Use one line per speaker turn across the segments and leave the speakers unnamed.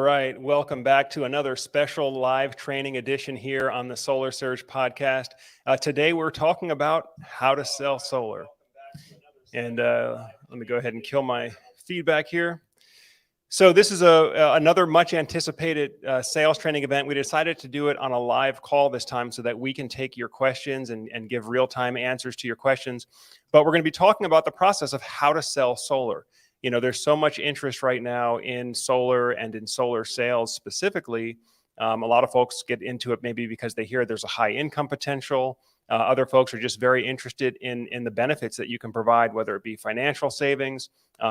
right. Welcome back to another special live training edition here on the Solar Surge podcast. Today, we're talking about how to sell solar. And let me go ahead and kill my feedback here. So this is another much anticipated sales training event. We decided to do it on a live call this time so that we can take your questions and give real-time answers to your questions. But we're going to be talking about the process of how to sell solar. You know, there's so much interest right now in solar and in solar sales specifically. A lot of folks get into it maybe because they hear there's a high income potential. Other folks are just very interested in the benefits that you can provide, whether it be financial savings,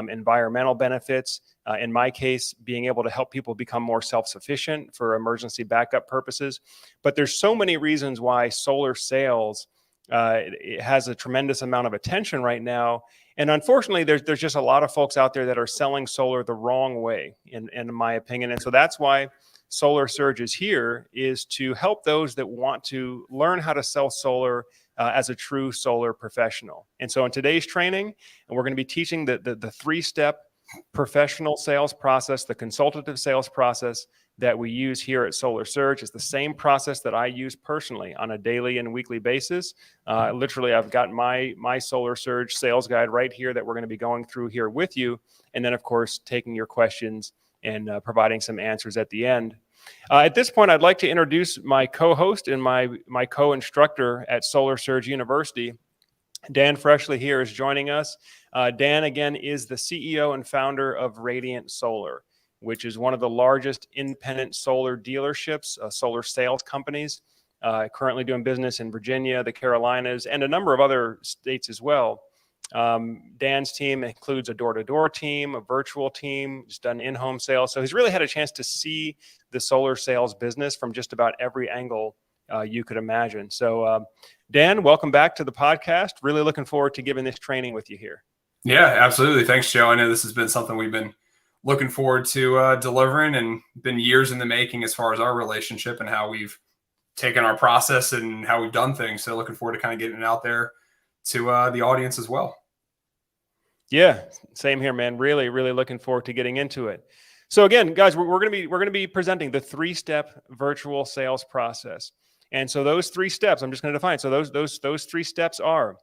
environmental benefits. In my case, being able to help people become more self-sufficient for emergency backup purposes. But there's so many reasons why solar sales it has a tremendous amount of attention right now. And unfortunately, there's just a lot of folks out there that are selling solar the wrong way, in my opinion. And so that's why Solar Surge is here, is to help those that want to learn how to sell solar as a true solar professional. And so in today's training, and we're going to be teaching the three-step professional sales process, the consultative sales process that we use here at Solar Surge. Is the same process that I use personally on a daily and weekly basis. Literally, I've got my Solar Surge sales guide right here that we're going to be going through here with you. And then, of course, taking your questions and providing some answers at the end. At this point, I'd like to introduce my co-host and my co-instructor at Solar Surge University. Dan Freshley here is joining us. Dan, again, is the CEO and founder of Radiant Solar, which is one of the largest independent solar dealerships, solar sales companies, currently doing business in Virginia, the Carolinas, and a number of other states as well. Dan's team includes a door-to-door team, a virtual team. He's done in-home sales. So he's really had a chance to see the solar sales business from just about every angle you could imagine. So Dan, welcome back to the podcast. Really looking forward to giving this training with you here.
Yeah, absolutely. Thanks, Joe. I know this has been something we've been looking forward to delivering, and been years in the making as far as our relationship and how we've taken our process and how we've done things. So looking forward to kind of getting it out there to the audience as well.
Yeah, same here, man. Really, really looking forward to getting into it. So again, guys, we're going to be presenting the three-step virtual sales process. And so those three steps, I'm just going to define. So those three steps are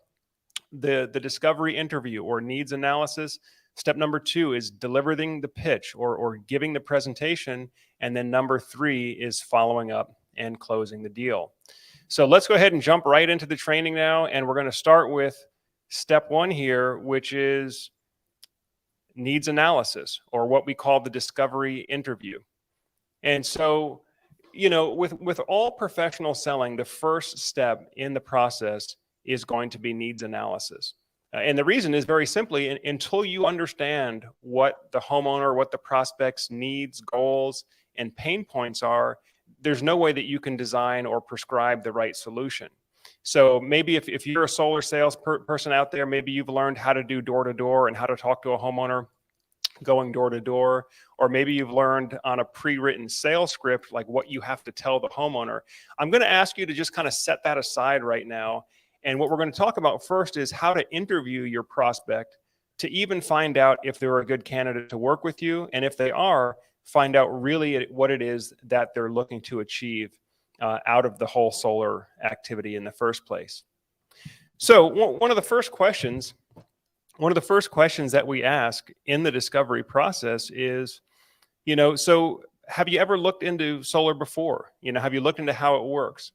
the discovery interview or needs analysis. Step number 2 is delivering the pitch or giving the presentation. And then number 3 is following up and closing the deal. So let's go ahead and jump right into the training now. And we're going to start with step 1 here, which is needs analysis, or what we call the discovery interview. And so, you know, with all professional selling, the first step in the process is going to be needs analysis. And the reason is very simply, until you understand what the homeowner, what the prospect's needs, goals, and pain points are, there's no way that you can design or prescribe the right solution. So maybe if you're a solar sales person out there, maybe you've learned how to do door-to-door and how to talk to a homeowner going door-to-door, or maybe you've learned on a pre-written sales script like what you have to tell the homeowner. I'm going to ask you to just kind of set that aside right now. And what we're going to talk about first is how to interview your prospect to even find out if they're a good candidate to work with you. And if they are, find out really what it is that they're looking to achieve out of the whole solar activity in the first place. So one of the first questions that we ask in the discovery process is, you know, so have you ever looked into solar before? You know, have you looked into how it works?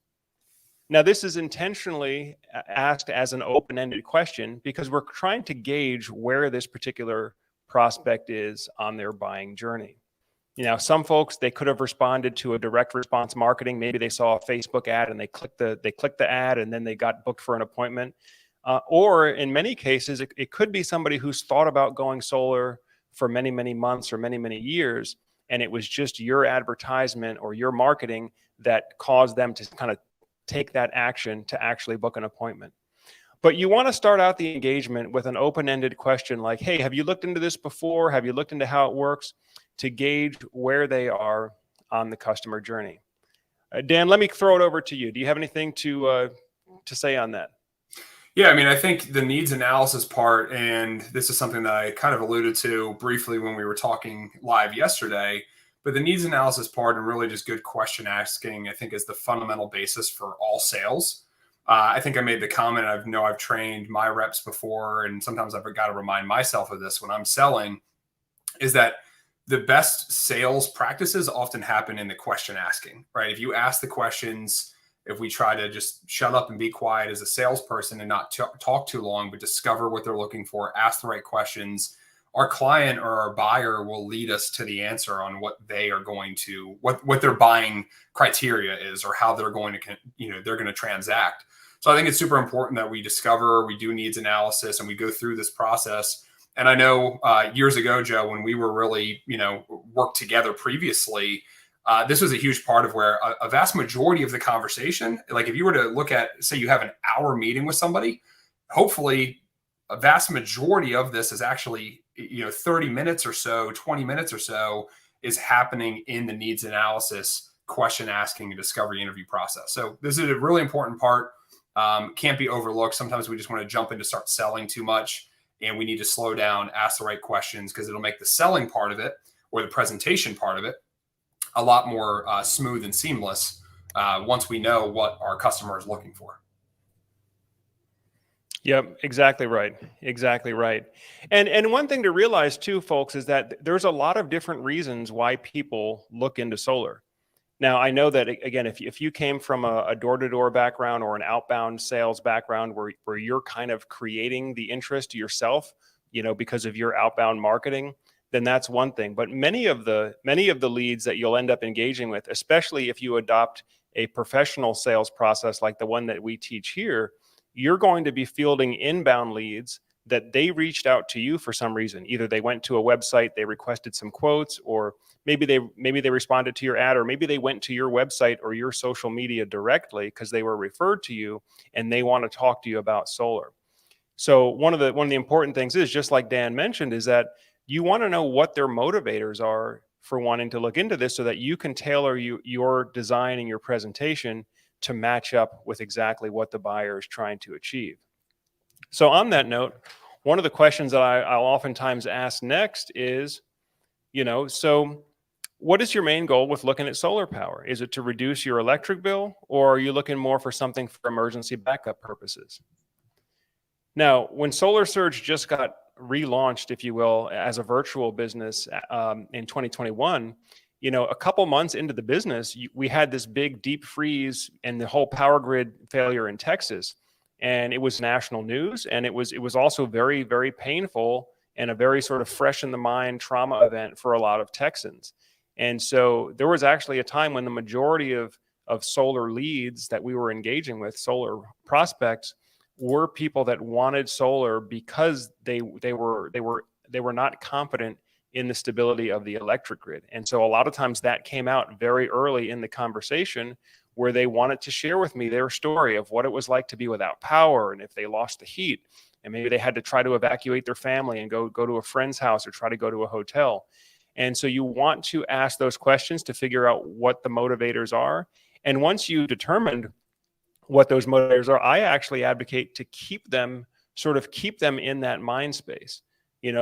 Now, this is intentionally asked as an open-ended question because we're trying to gauge where this particular prospect is on their buying journey. You know, some folks, they could have responded to a direct response marketing. Maybe they saw a Facebook ad and they clicked the ad and then they got booked for an appointment. Or in many cases, it could be somebody who's thought about going solar for many, many months or many, many years. And it was just your advertisement or your marketing that caused them to kind of take that action to actually book an appointment. But you want to start out the engagement with an open-ended question like, hey, have you looked into this before? Have you looked into how it works? To gauge where they are on the customer journey. Dan, let me throw it over to you. Do you have anything to say on that?
Yeah, I mean, I think the needs analysis part, and this is something that I kind of alluded to briefly when we were talking live yesterday, But the needs analysis part and really just good question asking, I think, is the fundamental basis for all sales. I think I made the comment, I've trained my reps before, and sometimes I've got to remind myself of this when I'm selling, is that the best sales practices often happen in the question asking, right? If you ask the questions, if we try to just shut up and be quiet as a salesperson and not talk too long, but discover what they're looking for, ask the right questions, our client or our buyer will lead us to the answer on what they are going to, what their buying criteria is, or how they're going to, they're going to transact. So I think it's super important that we discover, we do needs analysis, and we go through this process. And I know years ago, Joe, when we were really, worked together previously, this was a huge part of where a vast majority of the conversation, like if you were to look at, say you have an hour meeting with somebody, hopefully a vast majority of this is actually, 30 minutes or so, 20 minutes or so is happening in the needs analysis, question asking, and discovery interview process. So this is a really important part. Can't be overlooked. Sometimes we just want to jump in to start selling too much, and we need to slow down, ask the right questions, because it'll make the selling part of it or the presentation part of it a lot more smooth and seamless once we know what our customer is looking for.
Yep, exactly right. Exactly right. And one thing to realize too, folks, is that there's a lot of different reasons why people look into solar. Now, I know that, again, if you came from a door-to-door background or an outbound sales background where you're kind of creating the interest yourself, because of your outbound marketing, then that's one thing. But many of the leads that you'll end up engaging with, especially if you adopt a professional sales process like the one that we teach here, you're going to be fielding inbound leads that they reached out to you for some reason. Either they went to a website, they requested some quotes, or maybe they responded to your ad, or maybe they went to your website or your social media directly because they were referred to you and they want to talk to you about solar. So one of the important things is, just like Dan mentioned, is that you want to know what their motivators are for wanting to look into this, so that you can tailor your design and your presentation to match up with exactly what the buyer is trying to achieve. So on that note, one of the questions that I'll oftentimes ask next is, so what is your main goal with looking at solar power? Is it to reduce your electric bill, or are you looking more for something for emergency backup purposes? Now, when Solar Surge just got relaunched, if you will, as a virtual business in 2021, a couple months into the business, we had this big deep freeze and the whole power grid failure in Texas. And it was national news, and it was also very, very painful and a very sort of fresh in the mind trauma event for a lot of Texans. And so there was actually a time when the majority of solar leads that we were engaging with, solar prospects, were people that wanted solar because they were not confident in the stability of the electric grid. And so a lot of times that came out very early in the conversation, where they wanted to share with me their story of what it was like to be without power, and if they lost the heat, and maybe they had to try to evacuate their family and go to a friend's house or try to go to a hotel. And so you want to ask those questions to figure out what the motivators are. And once you determined what those motivators are, I actually advocate to keep them in that mind space.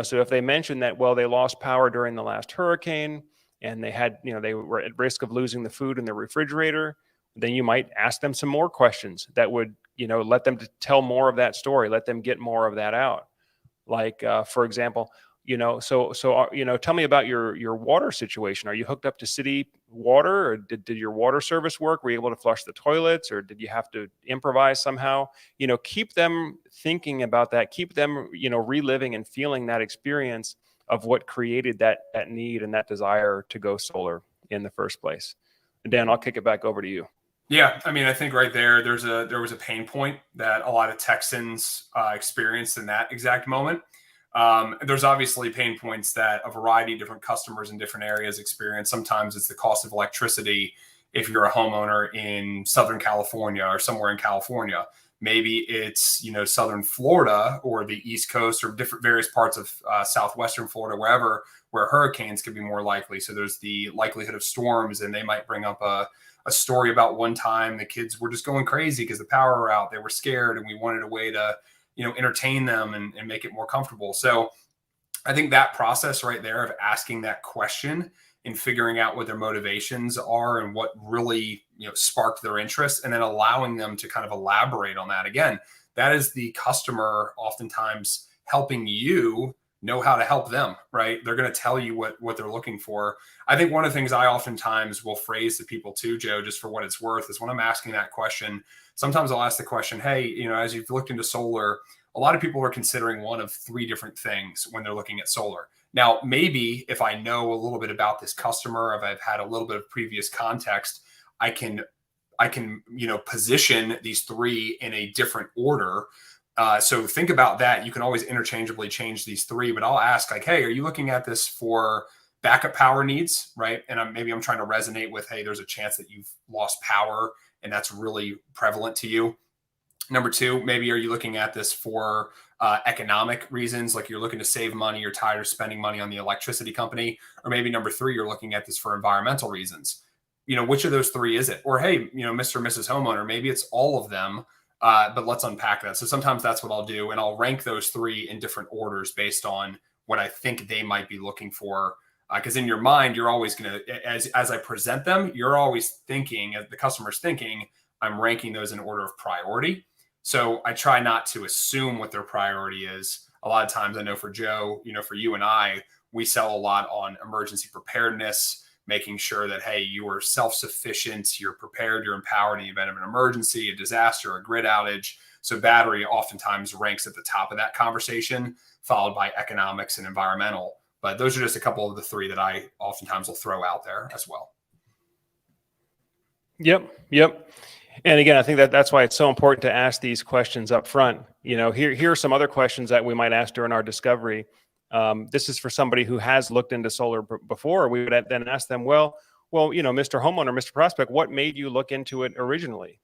So if they mention that, well, they lost power during the last hurricane and they had, they were at risk of losing the food in their refrigerator, then you might ask them some more questions that would, let them tell more of that story, let them get more of that out. Like, for example, tell me about your water situation. Are you hooked up to city water, or did your water service work? Were you able to flush the toilets, or did you have to improvise somehow? Keep them thinking about that. Keep them, reliving and feeling that experience of what created that need and that desire to go solar in the first place. And Dan, I'll kick it back over to you.
Yeah, I mean, I think right there was a pain point that a lot of Texans experienced in that exact moment. There's obviously pain points that a variety of different customers in different areas experience. Sometimes it's the cost of electricity if you're a homeowner in Southern California or somewhere in California. Maybe it's, Southern Florida or the East Coast or different various parts of Southwestern Florida, wherever, where hurricanes could be more likely. So there's the likelihood of storms, and they might bring up a story about one time the kids were just going crazy because the power were out. They were scared, and we wanted a way to, entertain them and make it more comfortable. So I think that process right there of asking that question in figuring out what their motivations are and what really, sparked their interest, and then allowing them to kind of elaborate on that. Again, that is the customer oftentimes helping you know how to help them, right? They're going to tell you what they're looking for. I think one of the things I oftentimes will phrase to people too, Joe, just for what it's worth, is when I'm asking that question, sometimes I'll ask the question, hey, as you've looked into solar, a lot of people are considering one of three different things when they're looking at solar. Now, maybe if I know a little bit about this customer, if I've had a little bit of previous context, I can position these three in a different order. So think about that. You can always interchangeably change these three, but I'll ask like, hey, are you looking at this for backup power needs, right? And maybe I'm trying to resonate with, hey, there's a chance that you've lost power and that's really prevalent to you. Number two, maybe are you looking at this for economic reasons, like you're looking to save money, you're tired of spending money on the electricity company? Or maybe number three, you're looking at this for environmental reasons. Which of those three is it? Or hey, Mr. or Mrs. Homeowner, maybe it's all of them, but let's unpack that. So sometimes that's what I'll do, and I'll rank those three in different orders based on what I think they might be looking for. Because in your mind, you're always going to, as I present them, you're always thinking, as the customer's thinking, I'm ranking those in order of priority. So I try not to assume what their priority is. A lot of times I know for Joe, for you and I, we sell a lot on emergency preparedness, making sure that, hey, you are self-sufficient, you're prepared, you're empowered in the event of an emergency, a disaster, a grid outage. So battery oftentimes ranks at the top of that conversation, followed by economics and environmental. But those are just a couple of the three that I oftentimes will throw out there as well.
Yep. And again, I think that's why it's so important to ask these questions up front. Here are some other questions that we might ask during our discovery. This is for somebody who has looked into solar before. We would then ask them, well, Mr. Homeowner, Mr. Prospect, what made you look into it originally?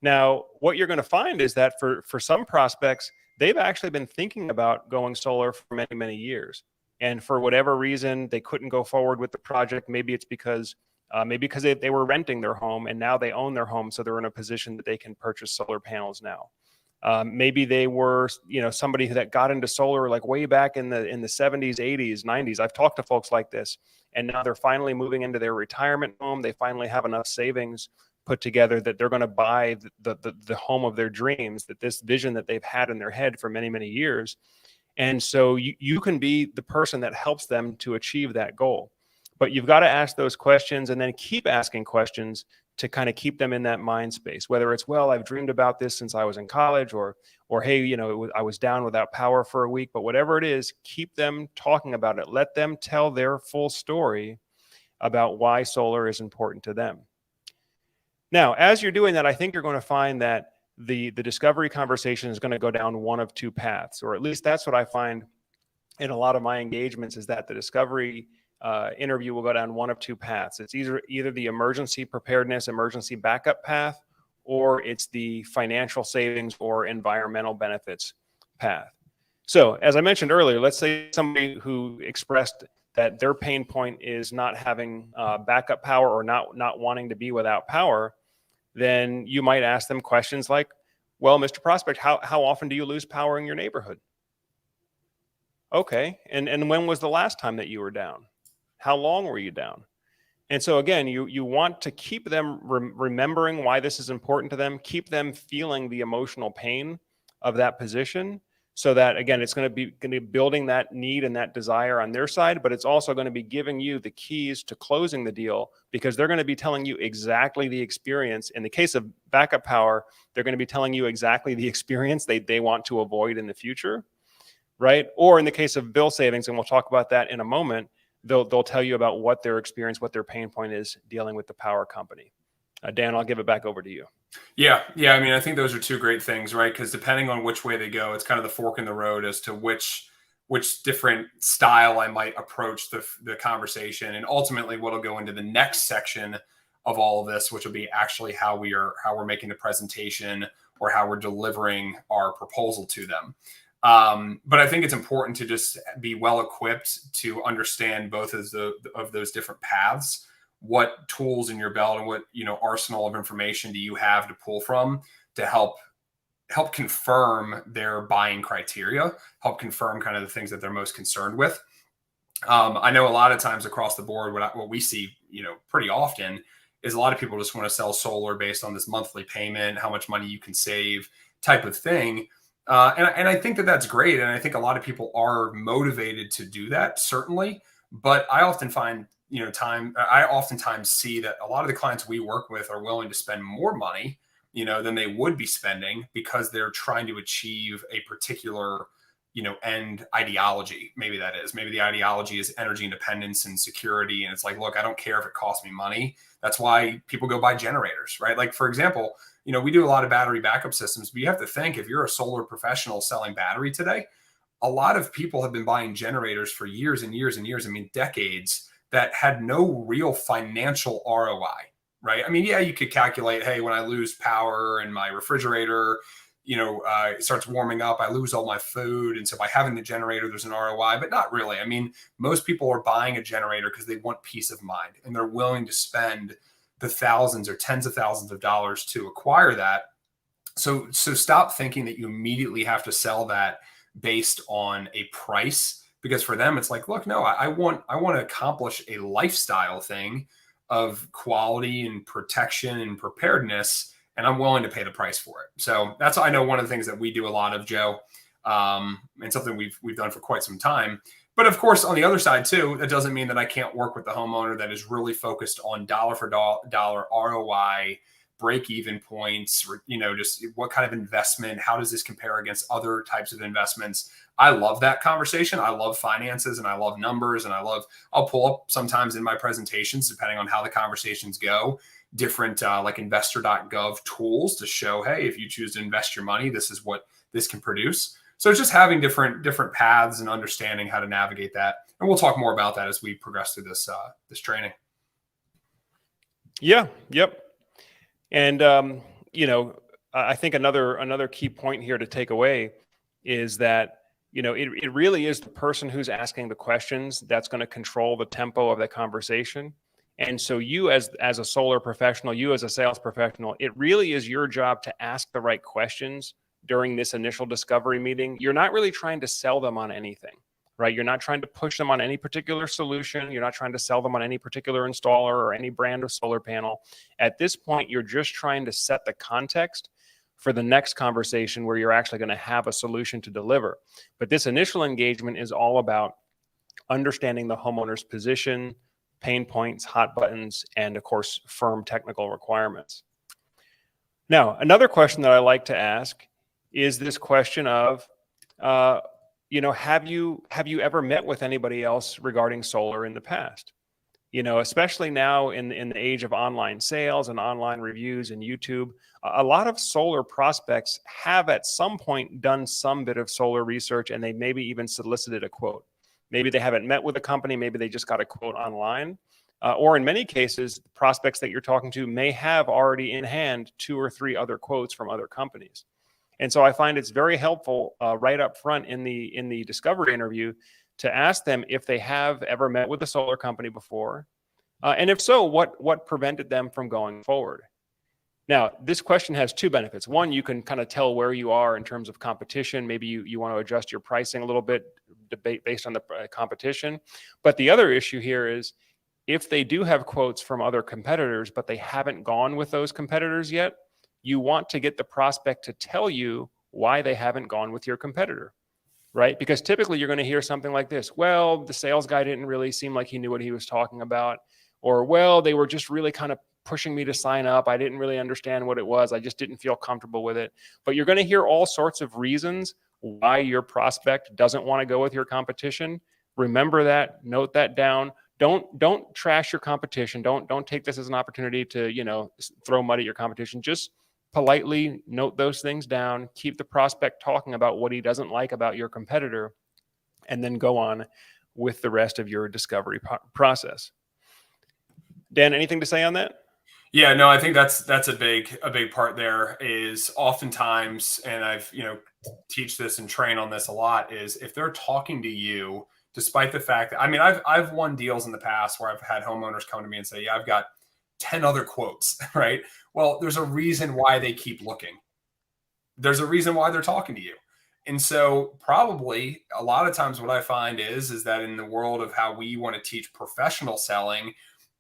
Now, what you're going to find is that for some prospects, they've actually been thinking about going solar for many, many years. And for whatever reason, they couldn't go forward with the project. Maybe it's because they were renting their home and now they own their home. So they're in a position that they can purchase solar panels now. Maybe they were, somebody that got into solar like way back in the 70s, 80s, 90s. I've talked to folks like this, and now they're finally moving into their retirement home. They finally have enough savings put together that they're going to buy the home of their dreams, that this vision that they've had in their head for many, many years. And so you can be the person that helps them to achieve that goal. But you've got to ask those questions and then keep asking questions to kind of keep them in that mind space, whether it's, well, I've dreamed about this since I was in college, or hey, I was down without power for a week, but whatever it is, keep them talking about it. Let them tell their full story about why solar is important to them. Now, as you're doing that, I think you're going to find that the discovery conversation is going to go down one of two paths, or at least that's what I find in a lot of my engagements, is that the discovery interview will go down one of two paths. It's either the emergency preparedness, emergency backup path, or it's the financial savings or environmental benefits path. So as I mentioned earlier, let's say somebody who expressed that their pain point is not having backup power or not wanting to be without power, then you might ask them questions like, well, Mr. Prospect, how often do you lose power in your neighborhood? Okay, and when was the last time that you were down? How long were you down? And so again, you want to keep them remembering why this is important to them, keep them feeling the emotional pain of that position, so that, again, it's going to be building that need and that desire on their side, but it's also going to be giving you the keys to closing the deal, because they're going to be telling you exactly the experience. In the case of backup power, they're going to be telling you exactly the experience they want to avoid in the future, right? Or in the case of bill savings, and we'll talk about that in a moment, they'll tell you about what their experience, what their pain point is dealing with the power company. Dan, I'll give it back over to you.
Yeah. I mean, I think those are two great things, right? Because depending on which way they go, it's kind of the fork in the road as to which different style I might approach the conversation, and ultimately what'll go into the next section of all of this, which will be actually how we're making the presentation or how we're delivering our proposal to them. But I think it's important to just be well equipped to understand both of those different paths. What tools in your belt and what arsenal of information do you have to pull from to help confirm their buying criteria, help confirm kind of the things that they're most concerned with. I know a lot of times across the board, what we see, pretty often is a lot of people just want to sell solar based on this monthly payment, how much money you can save type of thing. And I think that that's great. And I think a lot of people are motivated to do that, certainly. But I often find, I oftentimes see that a lot of the clients we work with are willing to spend more money, than they would be spending because they're trying to achieve a particular end ideology. Maybe the ideology is energy independence and security. And it's like, look, I don't care if it costs me money. That's why people go buy generators, right? Like, for example, we do a lot of battery backup systems, but you have to think, if you're a solar professional selling battery today, a lot of people have been buying generators for years and years and years. I mean, decades, that had no real financial ROI, right? I mean, yeah, you could calculate, hey, when I lose power in my refrigerator, it starts warming up, I lose all my food. And so by having the generator, there's an ROI, but not really. I mean, most people are buying a generator because they want peace of mind, and they're willing to spend the thousands or tens of thousands of dollars to acquire that. So stop thinking that you immediately have to sell that based on a price, because for them, it's like, look, no, I want to accomplish a lifestyle thing of quality and protection and preparedness, and I'm willing to pay the price for it. So that's, I know, one of the things that we do a lot of, Joe, and something we've done for quite some time. But of course, on the other side too, that doesn't mean that I can't work with the homeowner that is really focused on dollar for dollar ROI, break-even points, just what kind of investment, how does this compare against other types of investments? I love that conversation. I love finances and I love numbers, and I'll pull up sometimes in my presentations, depending on how the conversations go, different like investor.gov tools to show, hey, if you choose to invest your money, this is what this can produce. So it's just having different paths and understanding how to navigate that. And we'll talk more about that as we progress through this training.
Yeah. Yep. And, I think another key point here to take away is that, it really is the person who's asking the questions that's going to control the tempo of the conversation. And so you as a solar professional, you as a sales professional, it really is your job to ask the right questions during this initial discovery meeting. You're not really trying to sell them on anything, right? You're not trying to push them on any particular solution. You're not trying to sell them on any particular installer or any brand of solar panel. At this point, you're just trying to set the context for the next conversation where you're actually going to have a solution to deliver. But this initial engagement is all about understanding the homeowner's position, pain points, hot buttons, and of course, firm technical requirements. Now, another question that I like to ask is this question of, have you ever met with anybody else regarding solar in the past? Especially now in the age of online sales and online reviews and YouTube, a lot of solar prospects have at some point done some bit of solar research, and they maybe even solicited a quote. Maybe they haven't met with a company, maybe they just got a quote online. Or in many cases, prospects that you're talking to may have already in hand 2 or 3 other quotes from other companies. And so I find it's very helpful right up front in the discovery interview to ask them if they have ever met with a solar company before. And if so, what prevented them from going forward? Now, this question has 2 benefits. One, you can kind of tell where you are in terms of competition. Maybe you want to adjust your pricing a little bit based on the competition. But the other issue here is, if they do have quotes from other competitors, but they haven't gone with those competitors yet, you want to get the prospect to tell you why they haven't gone with your competitor, right? Because typically you're going to hear something like this: well, the sales guy didn't really seem like he knew what he was talking about. Or, well, they were just really kind of pushing me to sign up. I didn't really understand what it was. I just didn't feel comfortable with it. But you're going to hear all sorts of reasons why your prospect doesn't want to go with your competition. Remember that, note that down. Don't trash your competition. Don't take this as an opportunity to, throw mud at your competition. Just politely note those things down. Keep the prospect talking about what he doesn't like about your competitor, and then go on with the rest of your discovery process. Dan, anything to say on that?
Yeah, no, I think that's a big part there. Is oftentimes, and I've teach this and train on this a lot, is if they're talking to you, despite the fact that, I've won deals in the past where I've had homeowners come to me and say, yeah, I've got 10 other quotes, right? Well, there's a reason why they keep looking. There's a reason why they're talking to you. And so probably a lot of times what I find is that in the world of how we want to teach professional selling,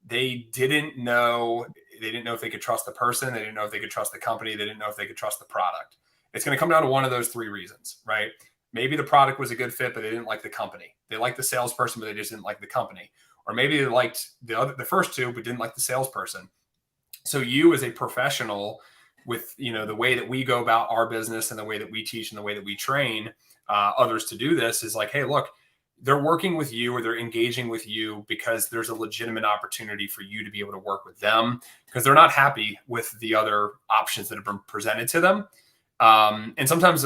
they didn't know if they could trust the person, they didn't know if they could trust the company, they didn't know if they could trust the product. It's going to come down to one of those three reasons, right? Maybe the product was a good fit, but they didn't like the company. They liked the salesperson, but they just didn't like the company. Or maybe they liked the first two, but didn't like the salesperson. So you as a professional, with the way that we go about our business and the way that we teach and the way that we train others to do this, is like, hey, look, they're working with you or they're engaging with you because there's a legitimate opportunity for you to be able to work with them, because they're not happy with the other options that have been presented to them. And sometimes,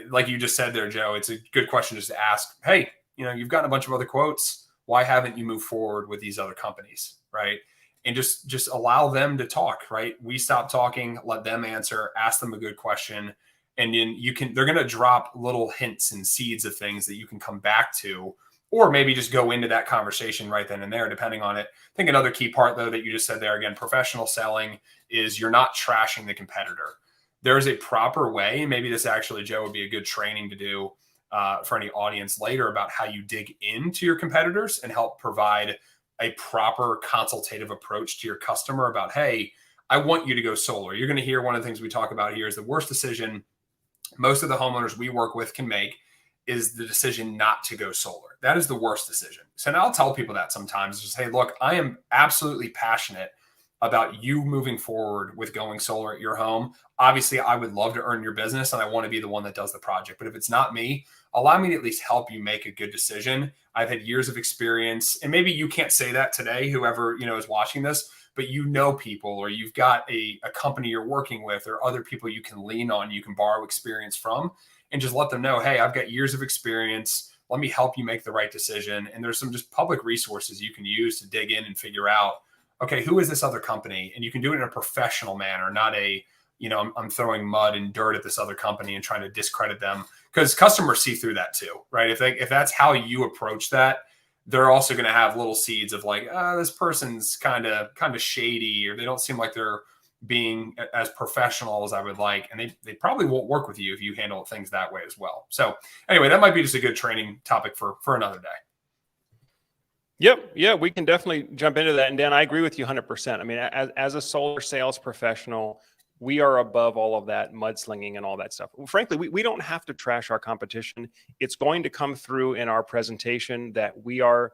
like you just said there, Joe, it's a good question just to ask, hey, you've gotten a bunch of other quotes. Why haven't you moved forward with these other companies? Right. And just allow them to talk, right? We stop talking, let them answer, ask them a good question. And then they're going to drop little hints and seeds of things that you can come back to, or maybe just go into that conversation right then and there, depending on it. I think another key part, though, that you just said there, again, professional selling, is you're not trashing the competitor. There's a proper way. And maybe this actually, Joe, would be a good training to do for any audience later, about how you dig into your competitors and help provide a proper consultative approach to your customer about, hey, I want you to go solar. You're going to hear one of the things we talk about here is the worst decision most of the homeowners we work with can make is the decision not to go solar. That is the worst decision. So now I'll tell people that sometimes, just, hey, look, I am absolutely passionate about you moving forward with going solar at your home. Obviously, I would love to earn your business and I want to be the one that does the project. But if it's not me, allow me to at least help you make a good decision. I've had years of experience, and maybe you can't say that today, whoever is watching this, but people, or you've got a company you're working with, or other people you can lean on, you can borrow experience from, and just let them know, hey, I've got years of experience. Let me help you make the right decision. And there's some just public resources you can use to dig in and figure out, okay, who is this other company? And you can do it in a professional manner, not I'm throwing mud and dirt at this other company and trying to discredit them, because customers see through that too, right? If that's how you approach that, they're also going to have little seeds of like, this person's kind of shady, or they don't seem like they're being as professional as I would like. And they probably won't work with you if you handle things that way as well. So anyway, that might be just a good training topic for another day.
Yep. Yeah, we can definitely jump into that. And Dan, I agree with you 100%. I mean, as a solar sales professional, we are above all of that mudslinging and all that stuff. Frankly, we don't have to trash our competition. It's going to come through in our presentation that we are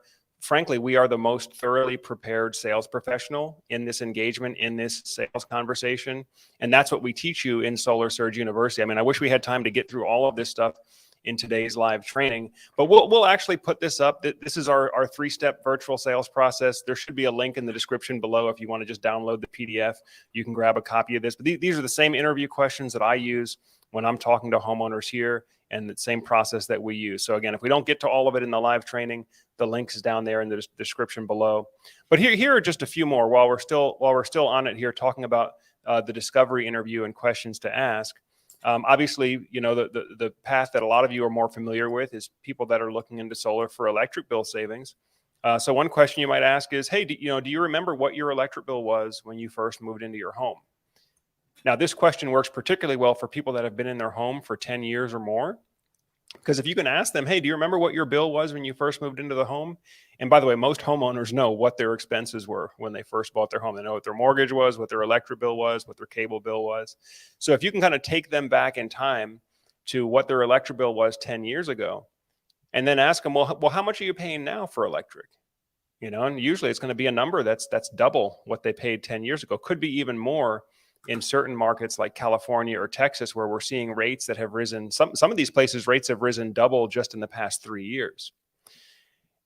the most thoroughly prepared sales professional in this engagement, in this sales conversation. And that's what we teach you in Solar Surge University. I mean, I wish we had time to get through all of this stuff in today's live training, but we'll actually put this up. This is our 3-step virtual sales process. There should be a link in the description below if you want to just download the PDF. You can grab a copy of this. But these are the same interview questions that I use when I'm talking to homeowners here, and the same process that we use. So again, if we don't get to all of it in the live training, the link is down there in the description below. But here are just a few more while we're still on it here, talking about the discovery interview and questions to ask. Obviously, the path that a lot of you are more familiar with is people that are looking into solar for electric bill savings. So one question you might ask is, hey, do you remember what your electric bill was when you first moved into your home? Now, this question works particularly well for people that have been in their home for 10 years or more. Because if you can ask them, hey, do you remember what your bill was when you first moved into the home? And by the way, most homeowners know what their expenses were when they first bought their home. They know what their mortgage was, what their electric bill was, what their cable bill was. So if you can kind of take them back in time to what their electric bill was 10 years ago, and then ask them, well, how much are you paying now for electric? And usually it's going to be a number that's double what they paid 10 years ago. Could be even more in certain markets like California or Texas, where we're seeing rates that have risen. Some of these places, rates have risen double just in the past 3 years.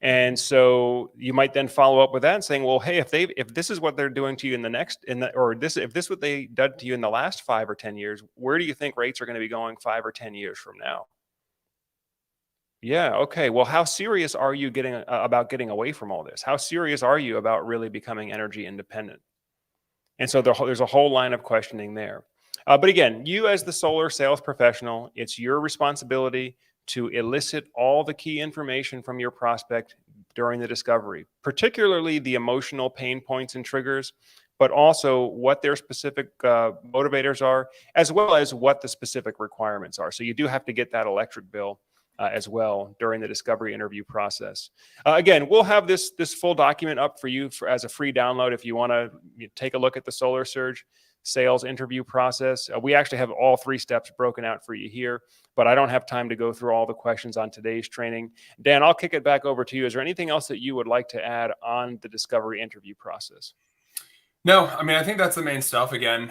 And so you might then follow up with that and saying, well, hey, if this is what they're doing to you if this is what they did to you in the last 5 or 10 years, where do you think rates are going to be going 5 or 10 years from now? Yeah. Okay. Well, how serious are you about getting away from all this? How serious are you about really becoming energy independent? And so there's a whole line of questioning there. But again, you as the solar sales professional, it's your responsibility to elicit all the key information from your prospect during the discovery, particularly the emotional pain points and triggers. but also what their specific motivators are, as well as what the specific requirements are. So you do have to get that electric bill as well during the discovery interview process. Again, we'll have this full document up for you as a free download if you want to take a look at the Solar Surge sales interview process. We actually have all 3 steps broken out for you here, but I don't have time to go through all the questions on today's training. Dan, I'll kick it back over to you. Is there anything else that you would like to add on the discovery interview process?
No, I mean, I think that's the main stuff. Again,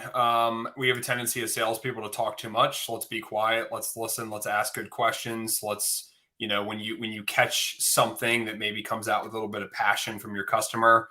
we have a tendency as salespeople to talk too much. Let's be quiet. Let's listen. Let's ask good questions. Let's, when you catch something that maybe comes out with a little bit of passion from your customer,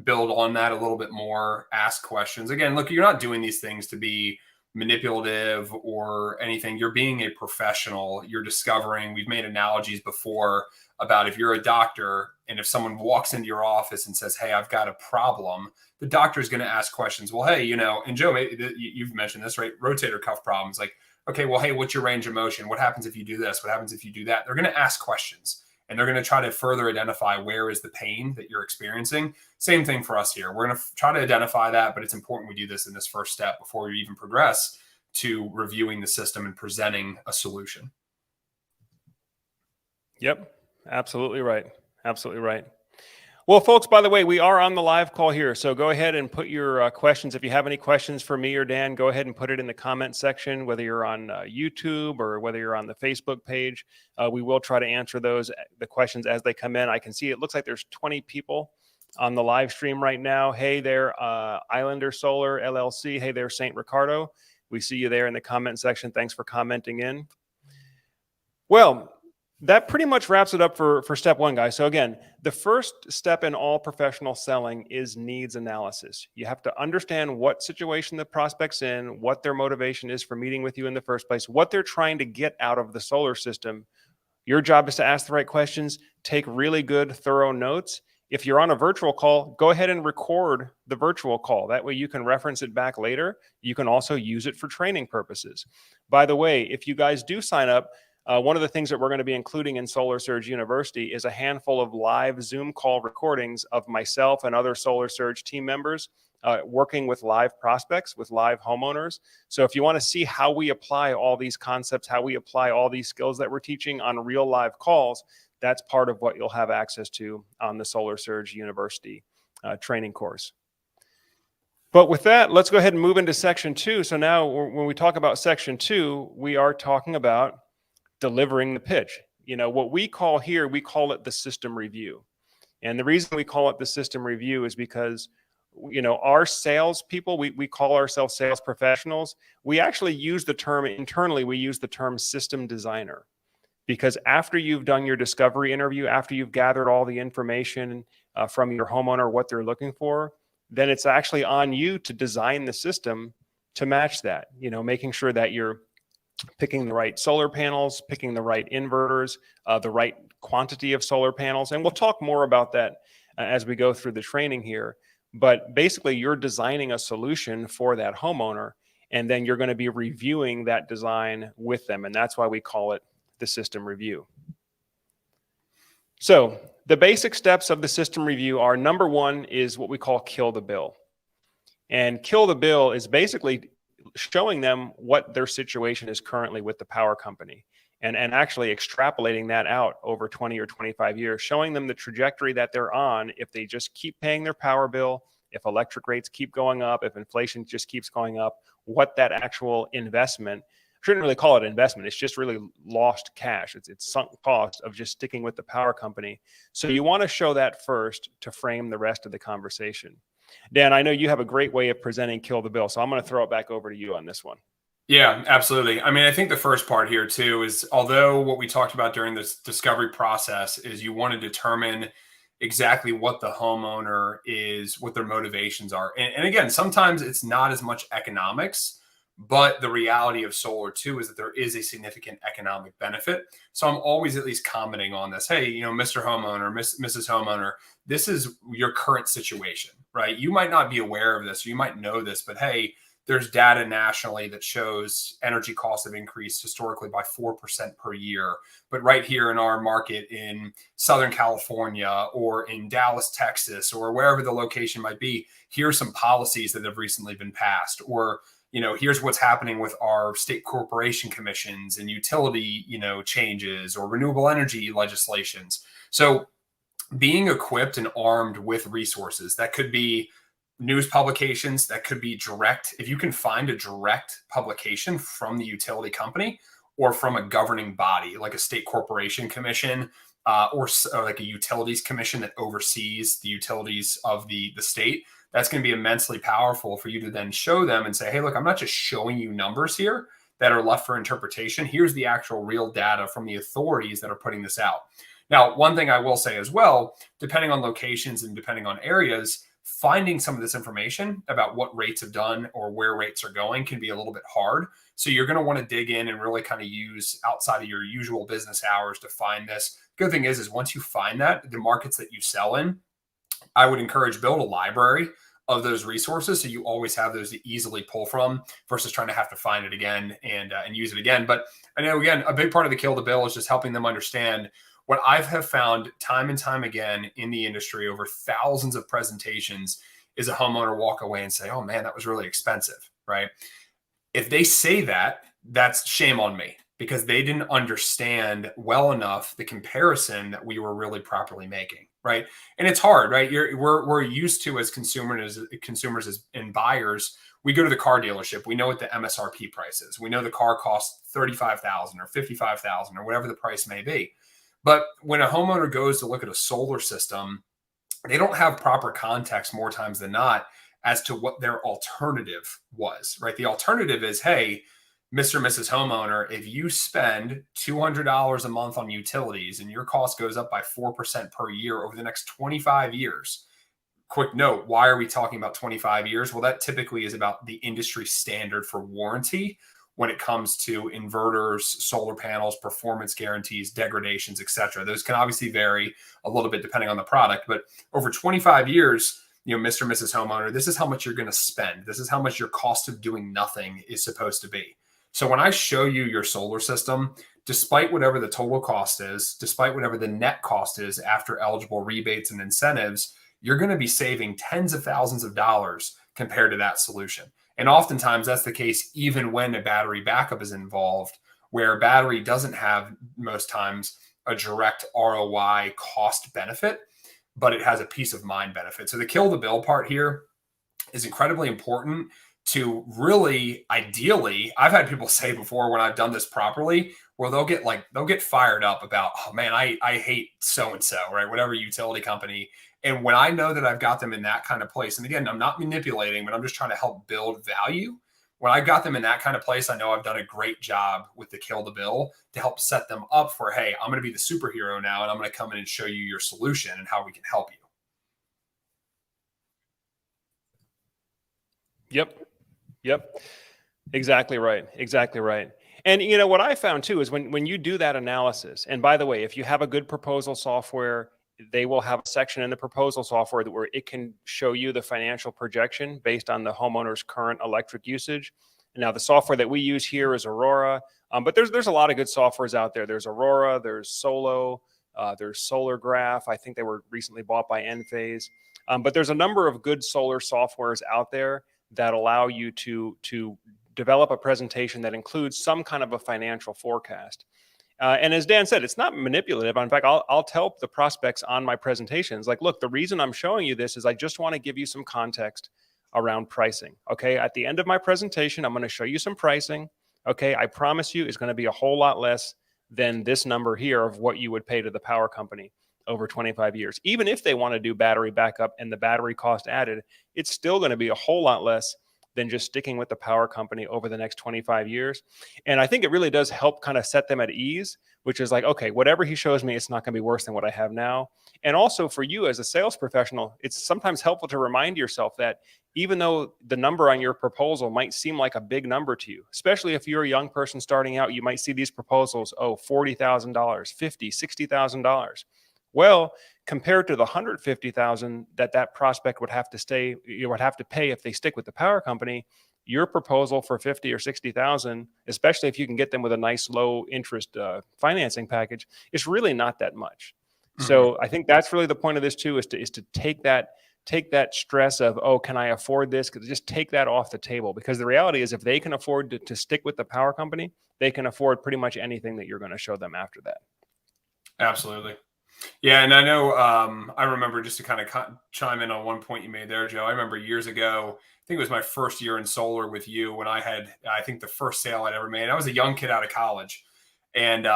build on that a little bit more, ask questions. Again, look, you're not doing these things to be manipulative or anything. You're being a professional. You're discovering. We've made analogies before about if you're a doctor and if someone walks into your office and says, "Hey, I've got a problem," the doctor is going to ask questions. Well, hey, and Joe, you've mentioned this, right? Rotator cuff problems. Like, okay, well, hey, what's your range of motion? What happens if you do this? What happens if you do that? They're going to ask questions. And they're going to try to further identify where is the pain that you're experiencing. Same thing for us here. We're going to try to identify that, but it's important we do this in this first step before we even progress to reviewing the system and presenting a solution.
Yep, absolutely right. Absolutely right. Well, folks, by the way, we are on the live call here. So go ahead and put your questions. If you have any questions for me or Dan, go ahead and put it in the comment section, whether you're on YouTube or whether you're on the Facebook page. We will try to answer the questions as they come in. I can see it looks like there's 20 people on the live stream right now. Hey there, Islander Solar LLC. Hey there, St. Ricardo. We see you there in the comment section. Thanks for commenting in. Well, that pretty much wraps it up for step 1, guys. So again, the first step in all professional selling is needs analysis. You have to understand what situation the prospect's in, what their motivation is for meeting with you in the first place, what they're trying to get out of the solar system. Your job is to ask the right questions, take really good, thorough notes. If you're on a virtual call, go ahead and record the virtual call. That way you can reference it back later. You can also use it for training purposes. By the way, if you guys do sign up, one of the things that we're going to be including in Solar Surge University is a handful of live Zoom call recordings of myself and other Solar Surge team members working with live prospects, with live homeowners. So if you want to see how we apply all these concepts, how we apply all these skills that we're teaching on real live calls, that's part of what you'll have access to on the Solar Surge University training course. But with that, let's go ahead and move into section 2. So now when we talk about section 2, we are talking about delivering the pitch. What we call here, we call it the system review. And the reason we call it the system review is because, our salespeople, we call ourselves sales professionals. We actually use the term internally, we use the term system designer. Because after you've done your discovery interview, after you've gathered all the information from your homeowner, what they're looking for, then it's actually on you to design the system to match that, making sure that you're picking the right solar panels, picking the right inverters, the right quantity of solar panels. And we'll talk more about that as we go through the training here. But basically, you're designing a solution for that homeowner, and then you're going to be reviewing that design with them. And that's why we call it the system review. So the basic steps of the system review are, number 1 is what we call kill the bill. And kill the bill is basically showing them what their situation is currently with the power company and actually extrapolating that out over 20 or 25 years, showing them the trajectory that they're on if they just keep paying their power bill, if electric rates keep going up, if inflation just keeps going up, what that actual investment, shouldn't really call it investment, it's just really lost cash. It's sunk cost of just sticking with the power company. So you want to show that first to frame the rest of the conversation. Dan, I know you have a great way of presenting kill the bill, so I'm going to throw it back over to you on this one.
Yeah, absolutely. I mean, I think the first part here too is, although what we talked about during this discovery process is you want to determine exactly what the homeowner is, what their motivations are. And again, sometimes it's not as much economics, but the reality of solar too is that there is a significant economic benefit. So I'm always at least commenting on this. Hey, Mr. Homeowner, Mrs. Homeowner, this is your current situation, right? You might not be aware of this, or you might know this, but hey, there's data nationally that shows energy costs have increased historically by 4% per year. But right here in our market in Southern California or in Dallas, Texas, or wherever the location might be, here's some policies that have recently been passed. Or, here's what's happening with our state corporation commissions and utility, changes or renewable energy legislations. So being equipped and armed with resources that could be news publications, that could be direct. If you can find a direct publication from the utility company or from a governing body, like a state corporation commission, or like a utilities commission that oversees the utilities of the state, that's going to be immensely powerful for you to then show them and say, hey, look, I'm not just showing you numbers here that are left for interpretation. Here's the actual real data from the authorities that are putting this out. Now, one thing I will say as well, depending on locations and depending on areas, finding some of this information about what rates have done or where rates are going can be a little bit hard. So you're going to want to dig in and really kind of use outside of your usual business hours to find this. Good thing is once you find that, the markets that you sell in, I would encourage build a library of those resources so you always have those to easily pull from versus trying to have to find it again and use it again. But I know, again, a big part of the Kill the Bill is just helping them understand what I have found time and time again in the industry over thousands of presentations is a homeowner walk away and say, oh man, that was really expensive, right? If they say that, that's shame on me because they didn't understand well enough the comparison that we were really properly making, right? And it's hard, right? We're used to as consumers and buyers, we go to the car dealership. We know what the MSRP price is. We know the car costs $35,000 or $55,000 or whatever the price may be. But when a homeowner goes to look at a solar system, they don't have proper context more times than not as to what their alternative was, right? The alternative is, hey, Mr. and Mrs. Homeowner, if you spend $200 a month on utilities and your cost goes up by 4% per year over the next 25 years, quick note, why are we talking about 25 years? Well, that typically is about the industry standard for warranty when it comes to inverters, solar panels, performance guarantees, degradations, et cetera. Those can obviously vary a little bit depending on the product, but over 25 years, Mr. and Mrs. Homeowner, this is how much you're going to spend. This is how much your cost of doing nothing is supposed to be. So when I show you your solar system, despite whatever the total cost is, despite whatever the net cost is after eligible rebates and incentives, you're going to be saving tens of thousands of dollars compared to that solution. And oftentimes that's the case even when a battery backup is involved, where a battery doesn't have most times a direct ROI cost benefit, but it has a peace of mind benefit. So the Kill the Bill part here is incredibly important to really, ideally, I've had people say before when I've done this properly, where they'll get fired up about, oh man, I hate so-and-so, right? Whatever utility company. And when I know that I've got them in that kind of place, and again, I'm not manipulating, but I'm just trying to help build value. When I got them in that kind of place, I know I've done a great job with the Kill the Bill to help set them up for, hey, I'm going to be the superhero now, and I'm going to come in and show you your solution and how we can help you.
Yep. Exactly right. Exactly right. And what I found too is when you do that analysis, and by the way, if you have a good proposal software, they will have a section in the proposal software where it can show you the financial projection based on the homeowner's current electric usage. Now, the software that we use here is Aurora, but there's a lot of good softwares out there. There's Aurora, there's Solo, there's Solar Graph. I think they were recently bought by Enphase. But there's a number of good solar softwares out there that allow you to develop a presentation that includes some kind of a financial forecast. And as Dan said, it's not manipulative. In fact, I'll tell the prospects on my presentations, like, look, the reason I'm showing you this is I just want to give you some context around pricing. Okay. At the end of my presentation, I'm going to show you some pricing. Okay. I promise you it's going to be a whole lot less than this number here of what you would pay to the power company over 25 years. Even if they want to do battery backup and the battery cost added, it's still going to be a whole lot less than just sticking with the power company over the next 25 years. And I think it really does help kind of set them at ease, which is like, okay, whatever he shows me, it's not going to be worse than what I have now. And also for you as a sales professional, it's sometimes helpful to remind yourself that even though the number on your proposal might seem like a big number to you, especially if you're a young person starting out, you might see these proposals, $40,000, $50,000, $60,000. Well, compared to the $150,000 that prospect would have to pay if they stick with the power company, your proposal for 50 or 60,000, especially if you can get them with a nice low interest financing package, is really not that much. So I think that's really the point of this too, is to take that stress of, oh, can I afford this? Just take that off the table, because the reality is if they can afford to stick with the power company, they can afford pretty much anything that you're going to show them after that.
Absolutely. Yeah. And I know, I remember, just to kind of chime in on one point you made there, Joe, I remember years ago, I think it was my first year in solar with you, when I think the first sale I'd ever made. I was a young kid out of college. And,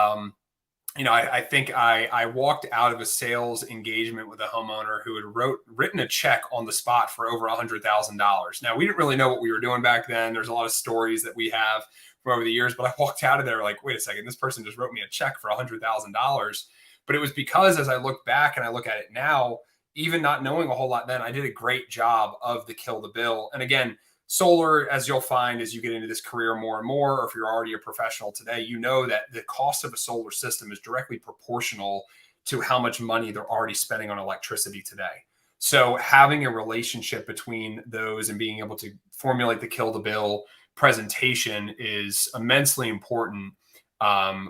I think I walked out of a sales engagement with a homeowner who had written a check on the spot for over $100,000. Now, we didn't really know what we were doing back then. There's a lot of stories that we have from over the years, but I walked out of there like, wait a second, this person just wrote me a check for $100,000. But it was because, as I look back and I look at it now, even not knowing a whole lot then, I did a great job of the kill the bill. And again, solar, as you'll find as you get into this career more and more, or if you're already a professional today, you know that the cost of a solar system is directly proportional to how much money they're already spending on electricity today. So having a relationship between those and being able to formulate the kill the bill presentation is immensely important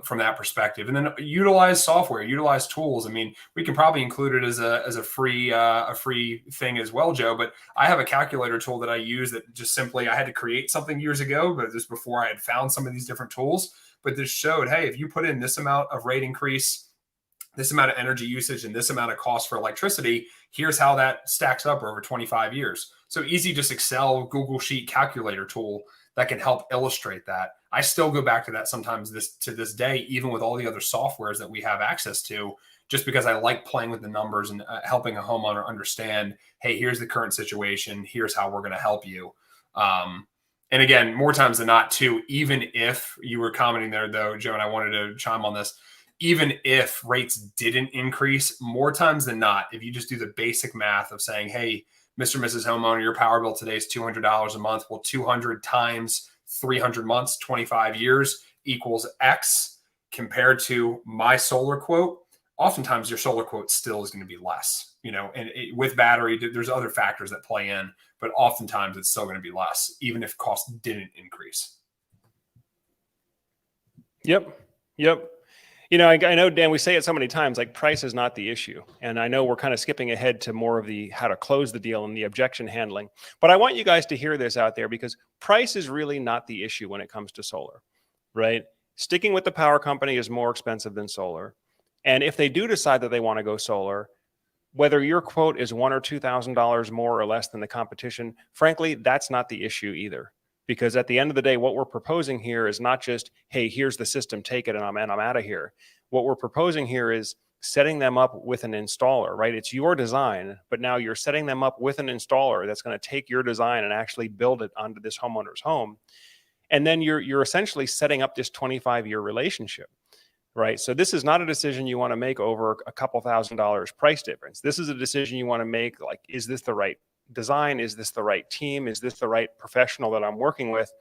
from that perspective. And then utilize software, utilize tools. I mean, we can probably include it as a free thing as well, Joe. But I have a calculator tool that I use that just simply, I had to create something years ago, but just before I had found some of these different tools. But this showed, hey, if you put in this amount of rate increase, this amount of energy usage, and this amount of cost for electricity, here's how that stacks up over 25 years. So easy, just Excel, Google Sheet calculator tool that can help illustrate that. I still go back to that sometimes to this day, even with all the other softwares that we have access to, just because I like playing with the numbers and helping a homeowner understand, hey, here's the current situation. Here's how we're going to help you. And again, more times than not too, even if you were commenting there though, Joe, and I wanted to chime on this, even if rates didn't increase, more times than not, if you just do the basic math of saying, hey, Mr. and Mrs. Homeowner, your power bill today is $200 a month. Well, 200 times 300 months, 25 years equals X, compared to my solar quote. Oftentimes your solar quote still is going to be less, and with battery, there's other factors that play in, but oftentimes it's still going to be less, even if costs didn't increase.
Yep. I know, Dan, we say it so many times, like price is not the issue. And I know we're kind of skipping ahead to more of the how to close the deal and the objection handling. But I want you guys to hear this out there, because price is really not the issue when it comes to solar, right? Sticking with the power company is more expensive than solar. And if they do decide that they want to go solar, whether your quote is $1,000 or $2,000 more or less than the competition, frankly, that's not the issue either. Because at the end of the day, what we're proposing here is not just, hey, here's the system, take it, and I'm out of here. What we're proposing here is setting them up with an installer, right? It's your design, but now you're setting them up with an installer that's going to take your design and actually build it onto this homeowner's home. And then you're essentially setting up this 25-year relationship, right? So this is not a decision you want to make over a couple $1,000s price difference. This is a decision you want to make, like, is this the right design? Is this the right team? Is this the right professional that I'm working with?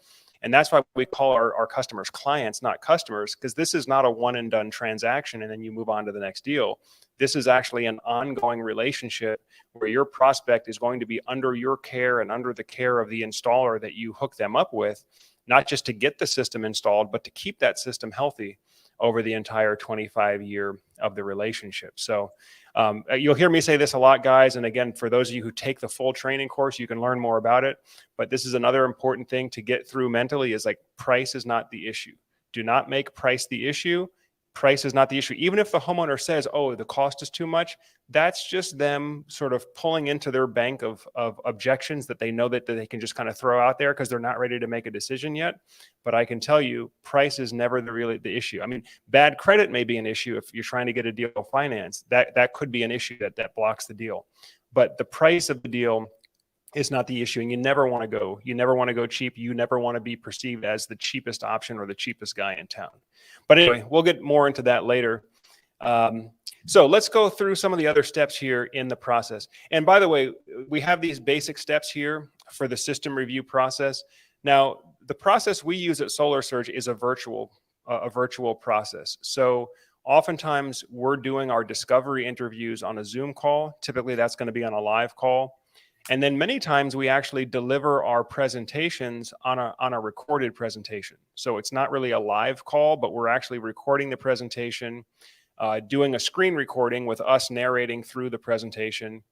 And that's why we call our customers clients, not customers, because this is not a one and done transaction and then you move on to the next deal. This is actually an ongoing relationship where your prospect is going to be under your care and under the care of the installer that you hook them up with, not just to get the system installed, but to keep that system healthy over the entire 25-year of the relationship. So you'll hear me say this a lot, guys. And again, for those of you who take the full training course, you can learn more about it. But this is another important thing to get through mentally, is like, price is not the issue. Do not make price the issue. Price is not the issue. Even if the homeowner says, oh, the cost is too much, that's just them sort of pulling into their bank of objections that they know that they can just kind of throw out there because they're not ready to make a decision yet. But I can tell you, price is never really the issue. I mean, bad credit may be an issue if you're trying to get a deal financed. That could be an issue that blocks the deal. But the price of the deal is not the issue. And you never want to go cheap. You never want to be perceived as the cheapest option or the cheapest guy in town. But anyway, we'll get more into that later. So let's go through some of the other steps here in the process. And by the way, we have these basic steps here for the system review process. Now, the process we use at SolarSurge is a virtual process. So oftentimes we're doing our discovery interviews on a Zoom call. Typically that's going to be on a live call. And then many times we actually deliver our presentations on a recorded presentation. So it's not really a live call, but we're actually recording the presentation, doing a screen recording with us narrating through the presentation.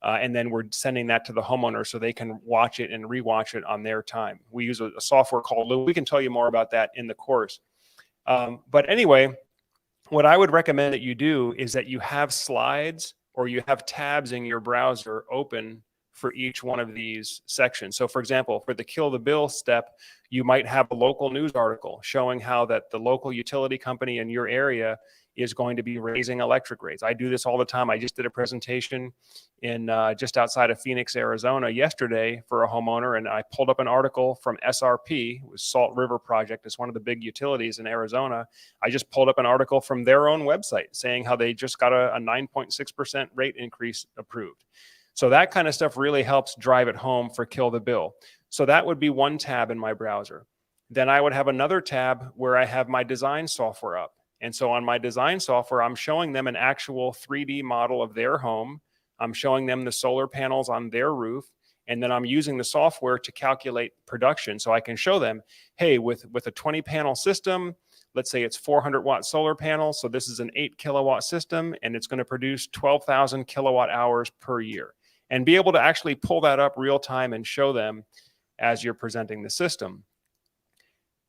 And then we're sending that to the homeowner so they can watch it and rewatch it on their time. We use a software called Loop. We can tell you more about that in the course. But anyway, what I would recommend that you do is that you have slides or you have tabs in your browser open for each one of these sections. So for example, for the kill the bill step, you might have a local news article showing how that the local utility company in your area is going to be raising electric rates. I do this all the time. I just did a presentation in just outside of Phoenix, Arizona yesterday for a homeowner, and I pulled up an article from SRP, it was Salt River Project. It's one of the big utilities in Arizona. I just pulled up an article from their own website saying how they just got a 9.6% rate increase approved. So that kind of stuff really helps drive it home for kill the bill. So that would be one tab in my browser. Then I would have another tab where I have my design software up. And so on my design software, I'm showing them an actual 3D model of their home. I'm showing them the solar panels on their roof. And then I'm using the software to calculate production. So I can show them, hey, with a 20 panel system, let's say it's 400 watt solar panels. So this is an 8 kilowatt system, and it's going to produce 12,000 kilowatt hours per year. And be able to actually pull that up real time and show them as you're presenting the system.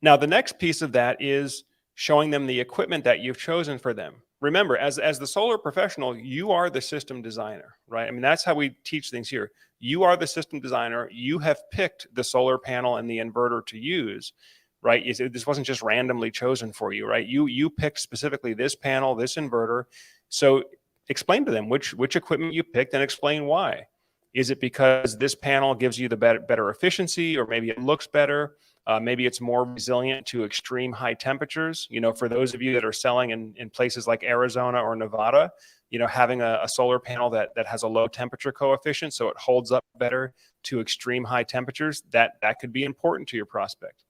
Now, the next piece of that is showing them the equipment that you've chosen for them. Remember, as the solar professional, you are the system designer, right? I mean, that's how we teach things here. You are the system designer. You have picked the solar panel and the inverter to use, right? This wasn't just randomly chosen for you, right? You picked specifically this panel, this inverter. So explain to them which equipment you picked and explain why. Is it because this panel gives you the better efficiency, or maybe it looks better? Maybe it's more resilient to extreme high temperatures. You know, for those of you that are selling in places like Arizona or Nevada, you know, having a solar panel that has a low temperature coefficient, so it holds up better to extreme high temperatures, that could be important to your prospect.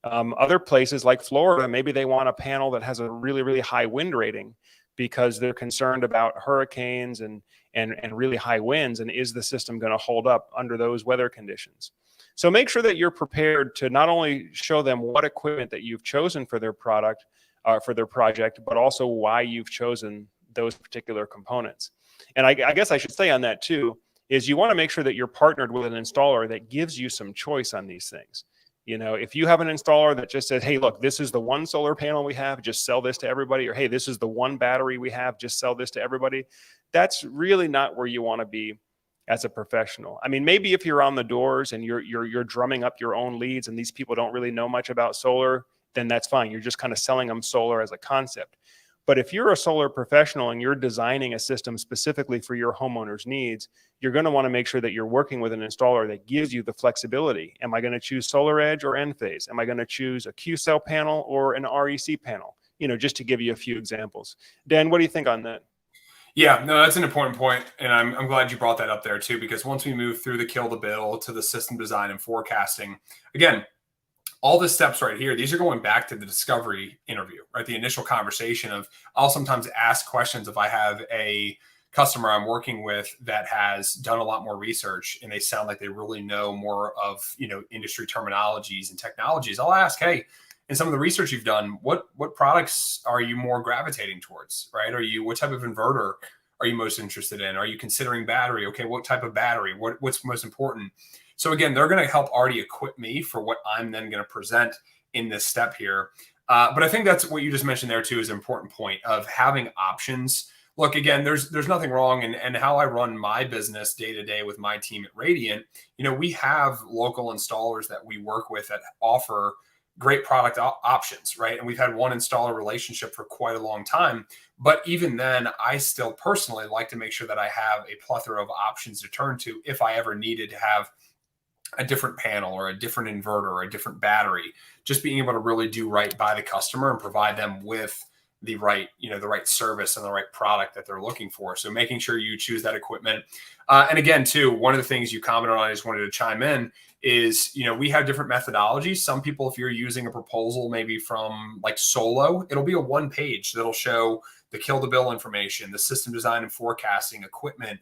Other places like Florida, maybe they want a panel that has a really, really high wind rating because they're concerned about hurricanes and really high winds, and is the system going to hold up under those weather conditions? So make sure that you're prepared to not only show them what equipment that you've chosen for their product, for their project, but also why you've chosen those particular components. And I guess I should say on that too, is you want to make sure that you're partnered with an installer that gives you some choice on these things. You know, if you have an installer that just says, hey, look, this is the one solar panel we have, just sell this to everybody, or hey, this is the one battery we have, just sell this to everybody, that's really not where you want to be as a professional. I mean, maybe if you're on the doors and you're drumming up your own leads and these people don't really know much about solar, then that's fine. You're just kind of selling them solar as a concept. But if you're a solar professional and you're designing a system specifically for your homeowner's needs, you're going to want to make sure that you're working with an installer that gives you the flexibility. Am I going to choose Solar Edge or Enphase? Am I going to choose a Q-cell panel or an REC panel? You know, just to give you a few examples. Dan, what do you think on that?
Yeah, no, that's an important point, and I'm glad you brought that up there too, because once we move through the kill the bill to the system design and forecasting, again, all the steps right here, these are going back to the discovery interview, right? The initial conversation of, I'll sometimes ask questions if I have a customer I'm working with that has done a lot more research and they sound like they really know more of, you know, industry terminologies and technologies. I'll ask, hey, in some of the research you've done, what products are you more gravitating towards, right? What type of inverter are you most interested in? Are you considering battery? Okay, what type of battery? What's most important? So again, they're going to help already equip me for what I'm then going to present in this step here. But I think that's what you just mentioned there too, is an important point of having options. Look, again, there's nothing wrong and how I run my business day to day with my team at Radiant. You know, we have local installers that we work with that offer great product options, right? And we've had one installer relationship for quite a long time. But even then, I still personally like to make sure that I have a plethora of options to turn to if I ever needed to have a different panel or a different inverter or a different battery, just being able to really do right by the customer and provide them with the right, you know, the right service and the right product that they're looking for. So making sure you choose that equipment. And again, too, one of the things you commented on, I just wanted to chime in is, you know, we have different methodologies. Some people, if you're using a proposal, maybe from like Solo, it'll be a one page that'll show the kill the bill information, the system design and forecasting, equipment,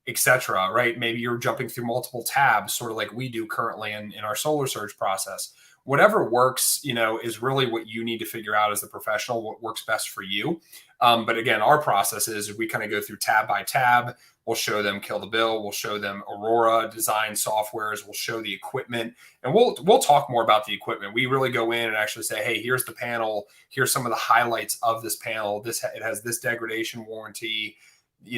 etc. Right? Maybe you're jumping through multiple tabs, sort of like we do currently in our solar surge process. Whatever works, is really what you need to figure out as the professional, what works best for you. But again, our process is we kind of go through tab by tab. We'll show them Kill the Bill. We'll show them Aurora design softwares. We'll show the equipment, and we'll talk more about the equipment. We really go in and actually say, hey, here's the panel. Here's some of the highlights of this panel. It has this degradation warranty.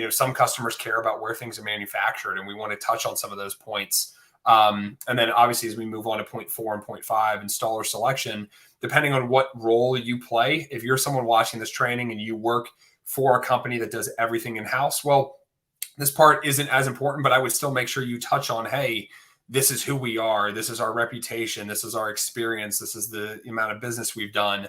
Some customers care about where things are manufactured, and we want to touch on some of those points. And then obviously, as we move on to point 4 and point 5, installer selection, depending on what role you play, if you're someone watching this training and you work for a company that does everything in-house, well, this part isn't as important, but I would still make sure you touch on, hey, this is who we are. This is our reputation. This is our experience. This is the amount of business we've done.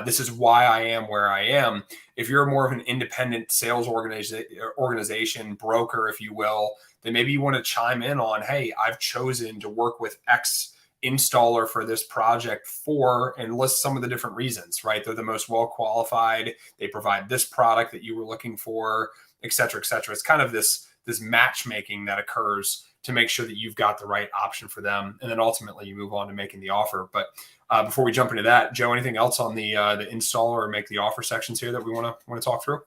This is why I am where I am. If you're more of an independent sales organization, broker, if you will, then maybe you want to chime in on, hey, I've chosen to work with X installer for this project and list some of the different reasons, right? They're the most well qualified. They provide this product that you were looking for, et cetera, et cetera. It's kind of this matchmaking that occurs to make sure that you've got the right option for them. And then ultimately you move on to making the offer. But before we jump into that, Joe, anything else on the installer or make the offer sections here that we want to talk through?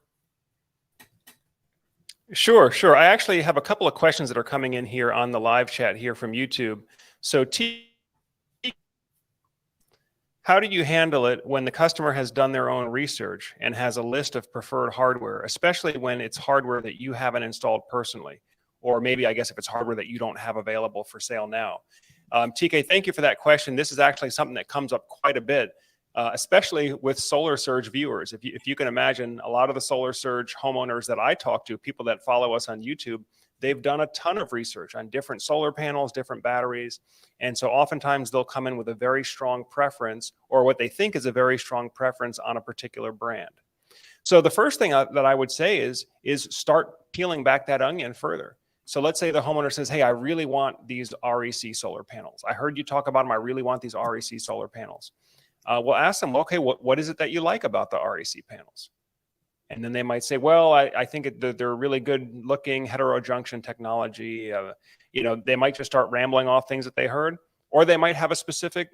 Sure. I actually have a couple of questions that are coming in here on the live chat here from YouTube. So how do you handle it when the customer has done their own research and has a list of preferred hardware, especially when it's hardware that you haven't installed personally? Or maybe, I guess, if it's hardware that you don't have available for sale now. TK, thank you for that question. This is actually something that comes up quite a bit, especially with Solar Surge viewers. If you can imagine, a lot of the Solar Surge homeowners that I talk to, people that follow us on YouTube, they've done a ton of research on different solar panels, different batteries. And so oftentimes they'll come in with a very strong preference, or what they think is a very strong preference on a particular brand. So the first thing that I would say is start peeling back that onion further. So let's say the homeowner says, hey, I really want these REC solar panels. I heard you talk about them. I really want these REC solar panels. We'll ask them, okay, what is it that you like about the REC panels? And then they might say, well, I think they're really good looking heterojunction technology. They might just start rambling off things that they heard, or they might have a specific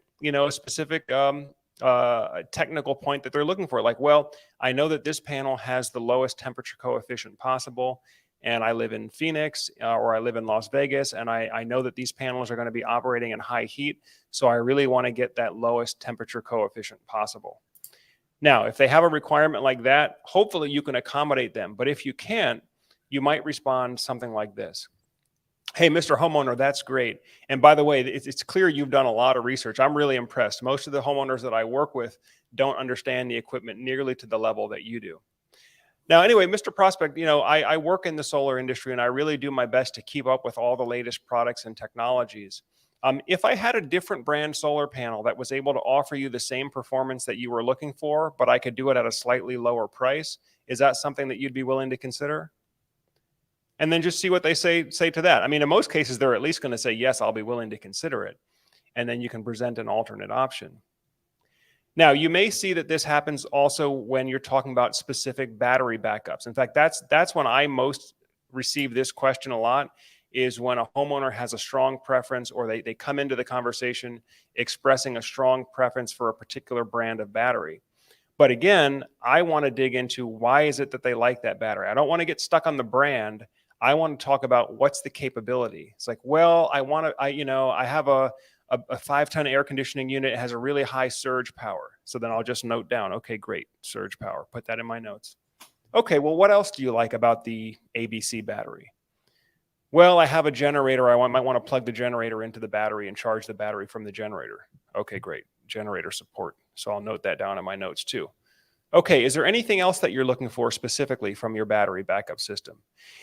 technical point that they're looking for. Like, well, I know that this panel has the lowest temperature coefficient possible, and I live in Phoenix or I live in Las Vegas, and I know that these panels are going to be operating in high heat, so I really want to get that lowest temperature coefficient possible. Now, if they have a requirement like that, hopefully you can accommodate them. But if you can't, you might respond something like this. Hey, Mr. Homeowner, that's great. And by the way, it's clear you've done a lot of research. I'm really impressed. Most of the homeowners that I work with don't understand the equipment nearly to the level that you do. Now, anyway, Mr. Prospect, I work in the solar industry, and I really do my best to keep up with all the latest products and technologies. If I had a different brand solar panel that was able to offer you the same performance that you were looking for, but I could do it at a slightly lower price, is that something that you'd be willing to consider? And then just see what they say to that. I mean, in most cases, they're at least going to say, yes, I'll be willing to consider it. And then you can present an alternate option. Now, you may see that this happens also when you're talking about specific battery backups. In fact, that's when I most receive this question a lot, is when a homeowner has a strong preference, or they come into the conversation expressing a strong preference for a particular brand of battery. But again, I want to dig into why is it that they like that battery. I don't want to get stuck on the brand. I want to talk about what's the capability. It's like, well, I have a 5-ton air conditioning unit. It has a really high surge power. So then I'll just note down, okay, great, surge power. Put that in my notes. Okay, well, what else do you like about the ABC battery? Well, I have a generator. I might want to plug the generator into the battery and charge the battery from the generator. Okay, great. Generator support. So I'll note that down in my notes too. Okay, is there anything else that you're looking for specifically from your battery backup system?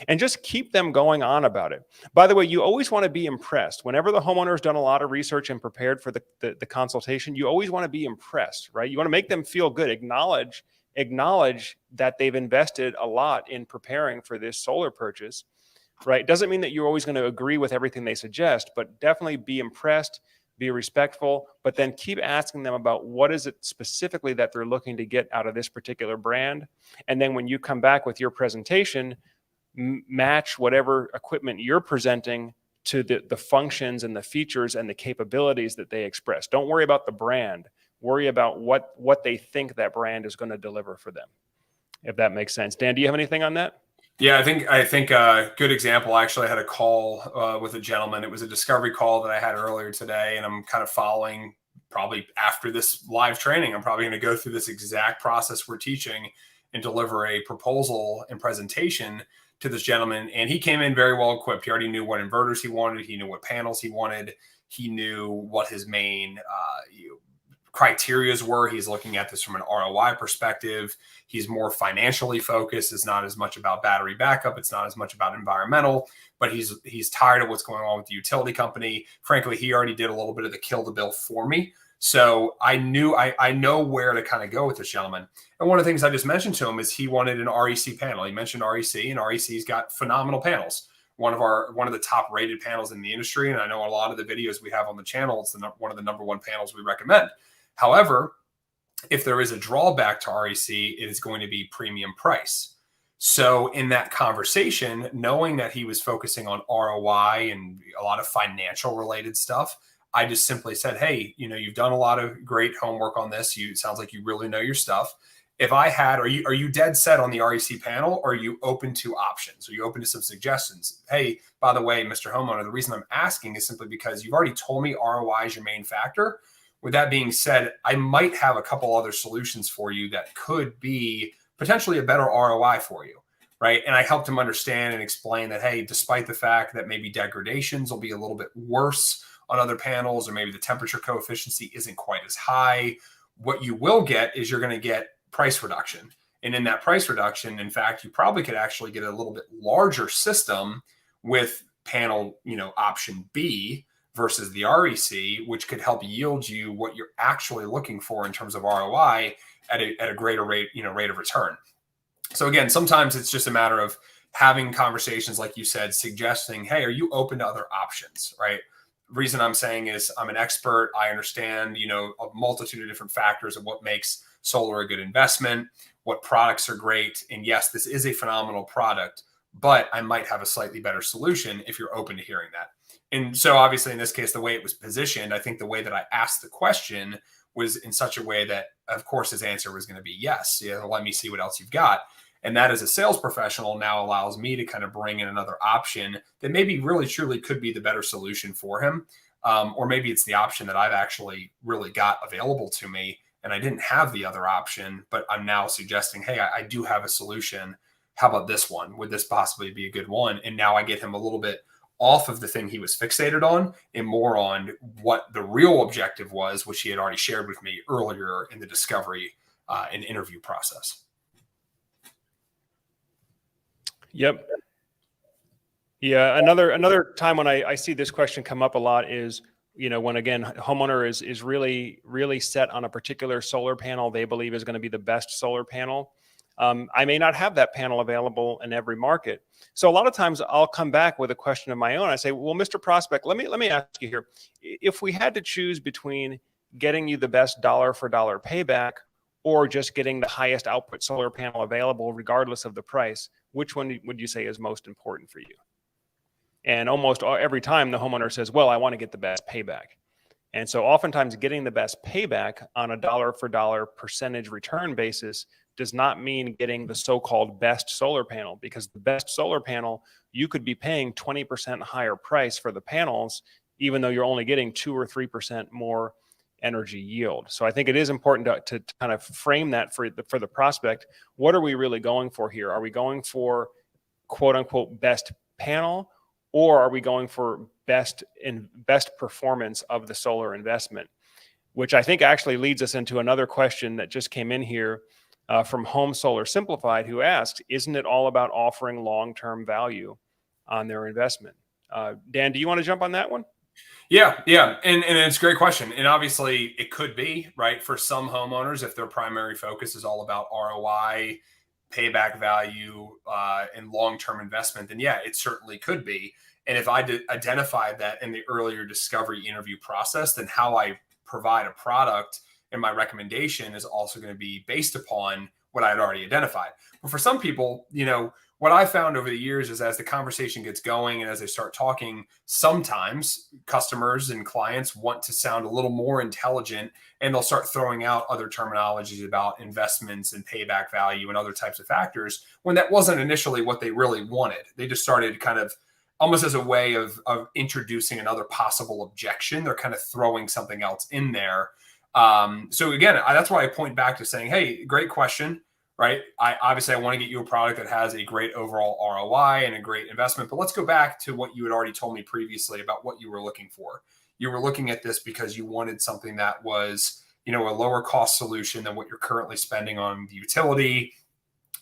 And just keep them going on about it. By the way, you always want to be impressed. Whenever the homeowner's done a lot of research and prepared for the consultation, you always want to be impressed, right? You want to make them feel good. Acknowledge that they've invested a lot in preparing for this solar purchase. Right? Doesn't mean that you're always going to agree with everything they suggest, but definitely be impressed, be respectful, but then keep asking them about what is it specifically that they're looking to get out of this particular brand. And then when you come back with your presentation, match whatever equipment you're presenting to the functions and the features and the capabilities that they express. Don't worry about the brand. Worry about what they think that brand is going to deliver for them, if that makes sense. Dan, do you have anything on that?
Yeah, I think a good example. Actually, I had a call with a gentleman. It was a discovery call that I had earlier today, and I'm kind of following probably after this live training. I'm probably going to go through this exact process we're teaching and deliver a proposal and presentation to this gentleman. And he came in very well equipped. He already knew what inverters he wanted. He knew what panels he wanted. He knew what his main criterias were. He's looking at this from an ROI perspective. He's more financially focused. It's not as much about battery backup. It's not as much about environmental, but he's tired of what's going on with the utility company. Frankly, he already did a little bit of the kill the bill for me. So I know where to kind of go with this gentleman. And one of the things I just mentioned to him is he wanted an REC panel. He mentioned REC, and REC's got phenomenal panels. One of the top rated panels in the industry. And I know a lot of the videos we have on the channel, it's one of the number one panels we recommend. However, if there is a drawback to REC, it is going to be premium price. So in that conversation, knowing that he was focusing on ROI and a lot of financial related stuff, I just simply said, hey, you've done a lot of great homework on this. It sounds like you really know your stuff. If I had, are you dead set on the REC panel, or are you open to options? Are you open to some suggestions? Hey, by the way, Mr. Homeowner, the reason I'm asking is simply because you've already told me ROI is your main factor. With that being said, I might have a couple other solutions for you that could be potentially a better ROI for you, right? And I helped him understand and explain that, hey, despite the fact that maybe degradations will be a little bit worse on other panels, or maybe the temperature coefficient isn't quite as high, what you will get is you're going to get price reduction. And in that price reduction, in fact, you probably could actually get a little bit larger system with panel, option B, versus the REC, which could help yield you what you're actually looking for in terms of ROI at a greater rate, rate of return. So again, sometimes it's just a matter of having conversations, like you said, suggesting, hey, are you open to other options, right? The reason I'm saying is I'm an expert. I understand, a multitude of different factors of what makes solar a good investment, what products are great. And yes, this is a phenomenal product, but I might have a slightly better solution if you're open to hearing that. And so obviously in this case, the way it was positioned, I think the way that I asked the question was in such a way that, of course, his answer was going to be yes. Let me see what else you've got. And that, as a sales professional, now allows me to kind of bring in another option that maybe really truly could be the better solution for him. Or maybe it's the option that I've actually really got available to me, and I didn't have the other option, but I'm now suggesting, hey, I do have a solution. How about this one? Would this possibly be a good one? And now I get him a little bit off of the thing he was fixated on and more on what the real objective was, which he had already shared with me earlier in the discovery and interview process.
Yep. Yeah. Another time when I see this question come up a lot is, when again, homeowner is really, really set on a particular solar panel they believe is going to be the best solar panel. I may not have that panel available in every market. So a lot of times I'll come back with a question of my own. I say, well, Mr. Prospect, let me ask you here. If we had to choose between getting you the best dollar for dollar payback or just getting the highest output solar panel available, regardless of the price, which one would you say is most important for you? And almost every time the homeowner says, well, I want to get the best payback. And so oftentimes getting the best payback on a dollar for dollar percentage return basis does not mean getting the so-called best solar panel, because the best solar panel, you could be paying 20% higher price for the panels, even though you're only getting 2 or 3% more energy yield. So I think it is important to kind of frame that for the prospect. What are we really going for here? Are we going for quote unquote best panel, or are we going for best performance of the solar investment? Which I think actually leads us into another question that just came in here from Home Solar Simplified, who asks, isn't it all about offering long-term value on their investment? Dan, do you want to jump on that one?
Yeah. And it's a great question. And obviously it could be, right, for some homeowners, if their primary focus is all about ROI, payback value, and long-term investment, then yeah, it certainly could be. And if I identified that in the earlier discovery interview process, then how I provide a product and my recommendation is also going to be based upon what I had already identified. But for some people, what I found over the years is as the conversation gets going and as they start talking, sometimes customers and clients want to sound a little more intelligent, and they'll start throwing out other terminologies about investments and payback value and other types of factors when that wasn't initially what they really wanted. They just started kind of almost as a way of introducing another possible objection. They're kind of throwing something else in there. So again, that's why I point back to saying, hey, great question. Right. I want to get you a product that has a great overall ROI and a great investment. But let's go back to what you had already told me previously about what you were looking for. You were looking at this because you wanted something that was, a lower cost solution than what you're currently spending on the utility.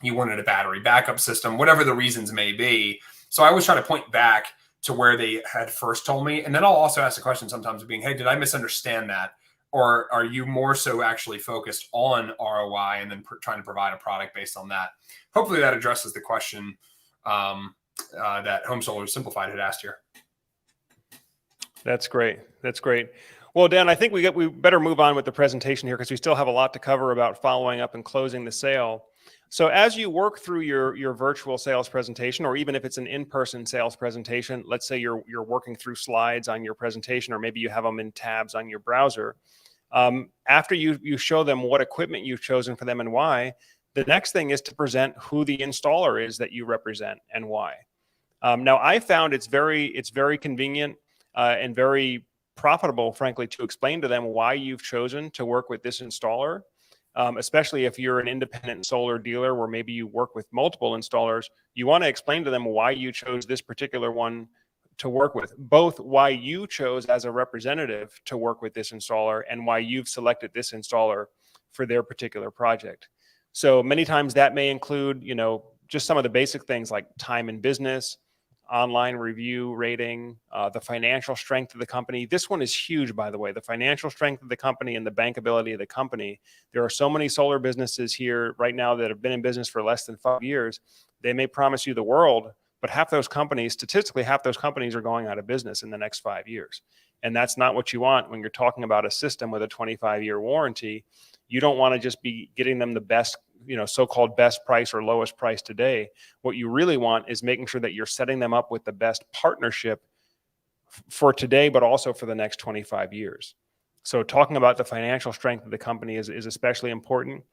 You wanted a battery backup system, whatever the reasons may be. So I always try to point back to where they had first told me. And then I'll also ask the question sometimes of being, hey, did I misunderstand that? Or are you more so actually focused on ROI and then trying to provide a product based on that? Hopefully that addresses the question that Home Solar Simplified had asked here.
That's great. That's great. Well, Dan, I think we better move on with the presentation here because we still have a lot to cover about following up and closing the sale. So as you work through your virtual sales presentation, or even if it's an in-person sales presentation, let's say you're working through slides on your presentation, or maybe you have them in tabs on your browser. After you show them what equipment you've chosen for them and why, the next thing is to present who the installer is that you represent and why. Now, I found it's very convenient and very profitable, frankly, to explain to them why you've chosen to work with this installer, especially if you're an independent solar dealer where maybe you work with multiple installers. You want to explain to them why you chose this particular one to work with, both why you chose as a representative to work with this installer and why you've selected this installer for their particular project. So many times that may include, just some of the basic things like time in business, online review rating, the financial strength of the company. This one is huge, by the way, the financial strength of the company and the bankability of the company. There are so many solar businesses here right now that have been in business for less than 5 years. They may promise you the world, but statistically, half those companies are going out of business in the next 5 years. And that's not what you want when you're talking about a system with a 25-year warranty. You don't want to just be getting them the best, so-called best price or lowest price today. What you really want is making sure that you're setting them up with the best partnership for today, but also for the next 25 years. So talking about the financial strength of the company is especially important.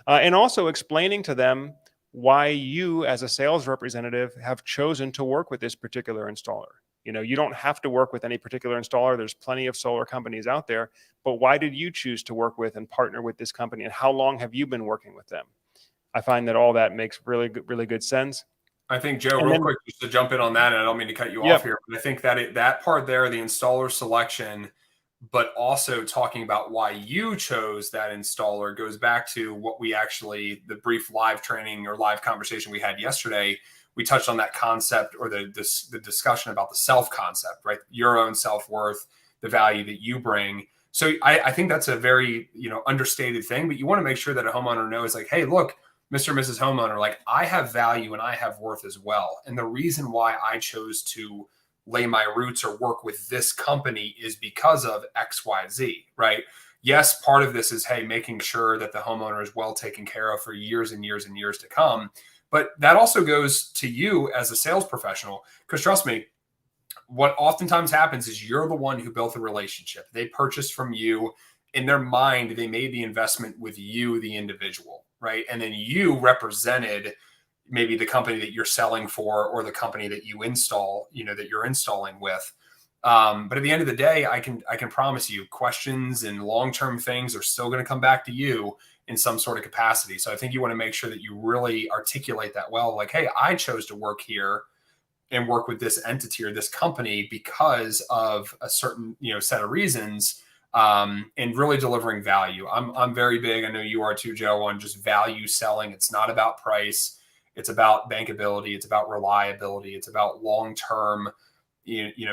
And also explaining to them why you as a sales representative have chosen to work with this particular installer. You don't have to work with any particular installer. There's plenty of solar companies out there, but why did you choose to work with and partner with this company, and how long have you been working with them? I find that all that makes really good sense.
I think, Joe, real quick, just to jump in on that, and I don't mean to cut you off here, but I think that that part there, the installer selection, but also talking about why you chose that installer, goes back to what the brief live training or live conversation we had yesterday. We touched on that concept, or the discussion about the self concept, right? Your own self-worth, the value that you bring. So I think that's a very, understated thing, but you want to make sure that a homeowner knows, like, hey, look, Mr. and Mrs. Homeowner, like, I have value and I have worth as well. And the reason why I chose to lay my roots or work with this company is because of X, Y, Z, right? Yes, part of this is, hey, making sure that the homeowner is well taken care of for years and years and years to come. But that also goes to you as a sales professional, because trust me, what oftentimes happens is you're the one who built the relationship. They purchased from you. In their mind, they made the investment with you, the individual, right? And then you represented maybe the company that you're selling for, or the company that you install, that you're installing with. But at the end of the day, I can promise you, questions and long-term things are still going to come back to you in some sort of capacity. So I think you want to make sure that you really articulate that well. Like, hey, I chose to work here and work with this entity or this company because of a certain, set of reasons, and really delivering value. I'm very big, I know you are too, Joe, on just value selling. It's not about price. It's about bankability. It's about reliability. It's about long-term,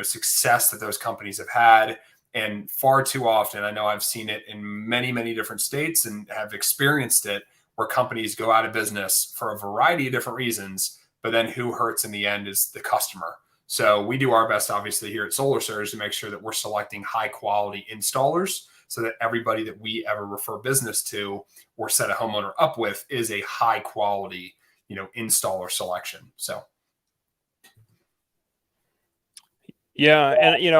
success that those companies have had. And far too often, I know I've seen it in many, many different states and have experienced it, where companies go out of business for a variety of different reasons, but then who hurts in the end is the customer. So we do our best, obviously, here at Solar Surge to make sure that we're selecting high quality installers, so that everybody that we ever refer business to or set a homeowner up with is a high quality, installer selection. So.
Yeah, and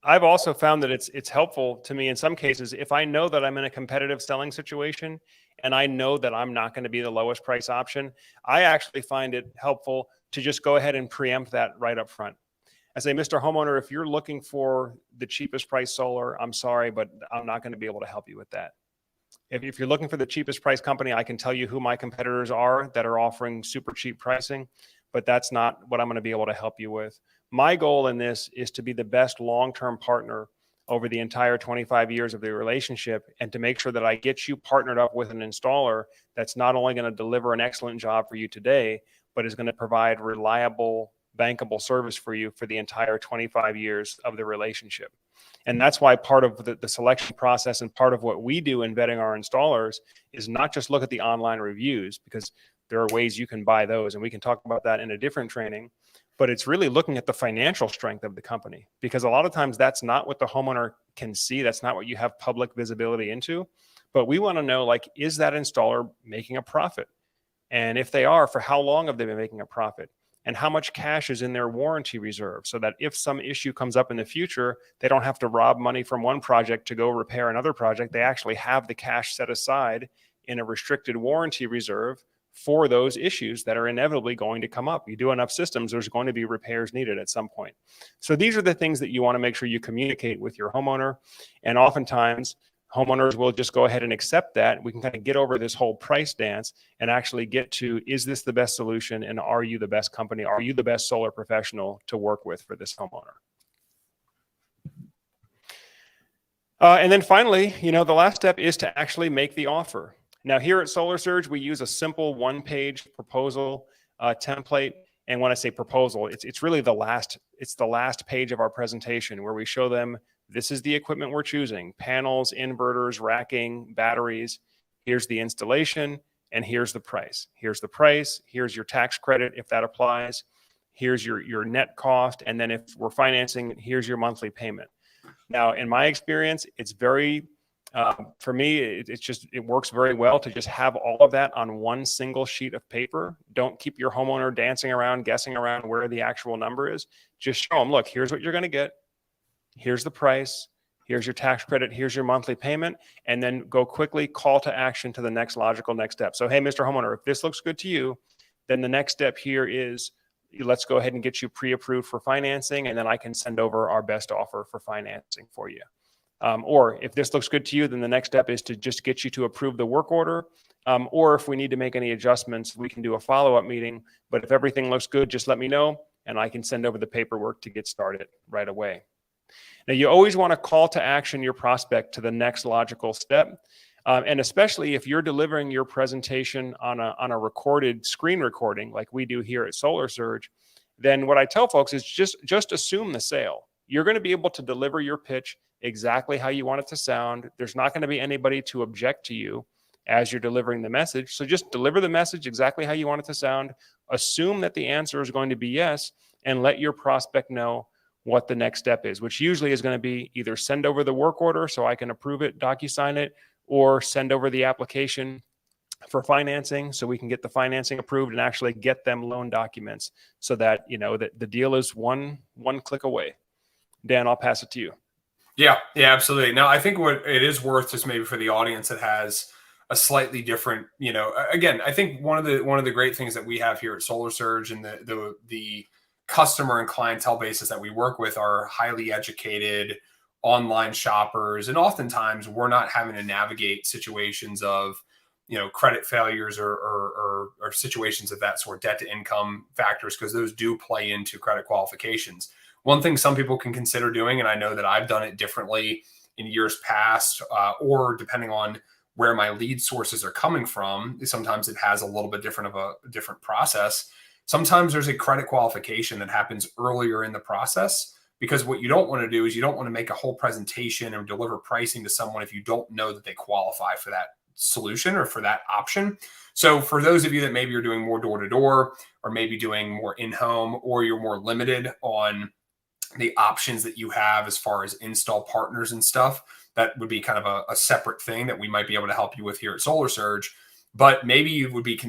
I've also found that it's helpful to me in some cases if I know that I'm in a competitive selling situation and I know that I'm not going to be the lowest price option. I actually find it helpful to just go ahead and preempt that right up front. I say, Mr. Homeowner, if you're looking for the cheapest price solar, I'm sorry, but I'm not going to be able to help you with that. If you're looking for the cheapest price company, I can tell you who my competitors are that are offering super cheap pricing, but that's not what I'm going to be able to help you with. My goal in this is to be the best long-term partner over the entire 25 years of the relationship, and to make sure that I get you partnered up with an installer that's not only going to deliver an excellent job for you today, but is going to provide reliable, bankable service for you for the entire 25 years of the relationship. And that's why part of the selection process and part of what we do in vetting our installers is not just look at the online reviews, because there are ways you can buy those, and we can talk about that in a different training, but it's really looking at the financial strength of the company, because a lot of times that's not what the homeowner can see. That's not what you have public visibility into. But we want to know, like, is that installer making a profit? And if they are, for how long have they been making a profit? And how much cash is in their warranty reserve, so that if some issue comes up in the future, they don't have to rob money from one project to go repair another project. They actually have the cash set aside in a restricted warranty reserve for those issues that are inevitably going to come up. You do enough systems, there's going to be repairs needed at some point. So these are the things that you want to make sure you communicate with your homeowner. And oftentimes, homeowners will just go ahead and accept that. We can kind of get over this whole price dance and actually get to, is this the best solution? And are you the best company? Are you the best solar professional to work with for this homeowner? And then finally, the last step is to actually make the offer. Now, here at Solar Surge, we use a simple one-page proposal template. And when I say proposal, it's really the last page of our presentation, where we show them, this is the equipment we're choosing: panels, inverters, racking, batteries. Here's the installation, and here's the price. Here's the price. Here's your tax credit, if that applies. Here's your net cost. And then if we're financing, here's your monthly payment. Now, in my experience, it's very, for me, it works very well to just have all of that on one single sheet of paper. Don't keep your homeowner dancing around, guessing around where the actual number is. Just show them, look, here's what you're going to get. Here's the price, here's your tax credit, here's your monthly payment, and then go quickly call to action to the next logical next step. So, hey, Mr. Homeowner, if this looks good to you, then the next step here is, let's go ahead and get you pre-approved for financing, and then I can send over our best offer for financing for you. Or if this looks good to you, then the next step is to just get you to approve the work order. Or if we need to make any adjustments, we can do a follow-up meeting. But if everything looks good, just let me know, and I can send over the paperwork to get started right away. Now, you always want to call to action your prospect to the next logical step. And especially if you're delivering your presentation on a recorded screen recording like we do here at Solar Surge, then what I tell folks is just assume the sale. You're going to be able to deliver your pitch exactly how you want it to sound. There's not going to be anybody to object to you as you're delivering the message. So just deliver the message exactly how you want it to sound. Assume that the answer is going to be yes, and let your prospect know what the next step is, which usually is going to be either send over the work order so I can approve it, DocuSign it, or send over the application for financing so we can get the financing approved and actually get them loan documents, so that that the deal is one click away. Dan, I'll pass it to you.
Yeah, absolutely. Now, I think what it is worth, just maybe for the audience that has a slightly different, again, I think one of the great things that we have here at Solar Surge and the customer and clientele bases that we work with are highly educated online shoppers. And oftentimes we're not having to navigate situations of, credit failures or situations of that sort, debt to income factors, because those do play into credit qualifications. One thing some people can consider doing, and I know that I've done it differently in years past, or depending on where my lead sources are coming from, sometimes it has a little bit different of a different process. Sometimes there's a credit qualification that happens earlier in the process, because what you don't want to do is you don't want to make a whole presentation or deliver pricing to someone if you don't know that they qualify for that solution or for that option. So for those of you that maybe you're doing more door-to-door, or maybe doing more in-home, or you're more limited on the options that you have as far as install partners and stuff, that would be kind of a separate thing that we might be able to help you with here at Solar Surge. But maybe it would be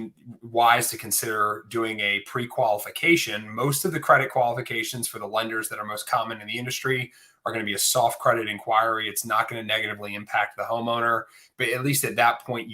wise to consider doing a pre-qualification. Most of the credit qualifications for the lenders that are most common in the industry are going to be a soft credit inquiry. It's not going to negatively impact the homeowner, but at least at that point,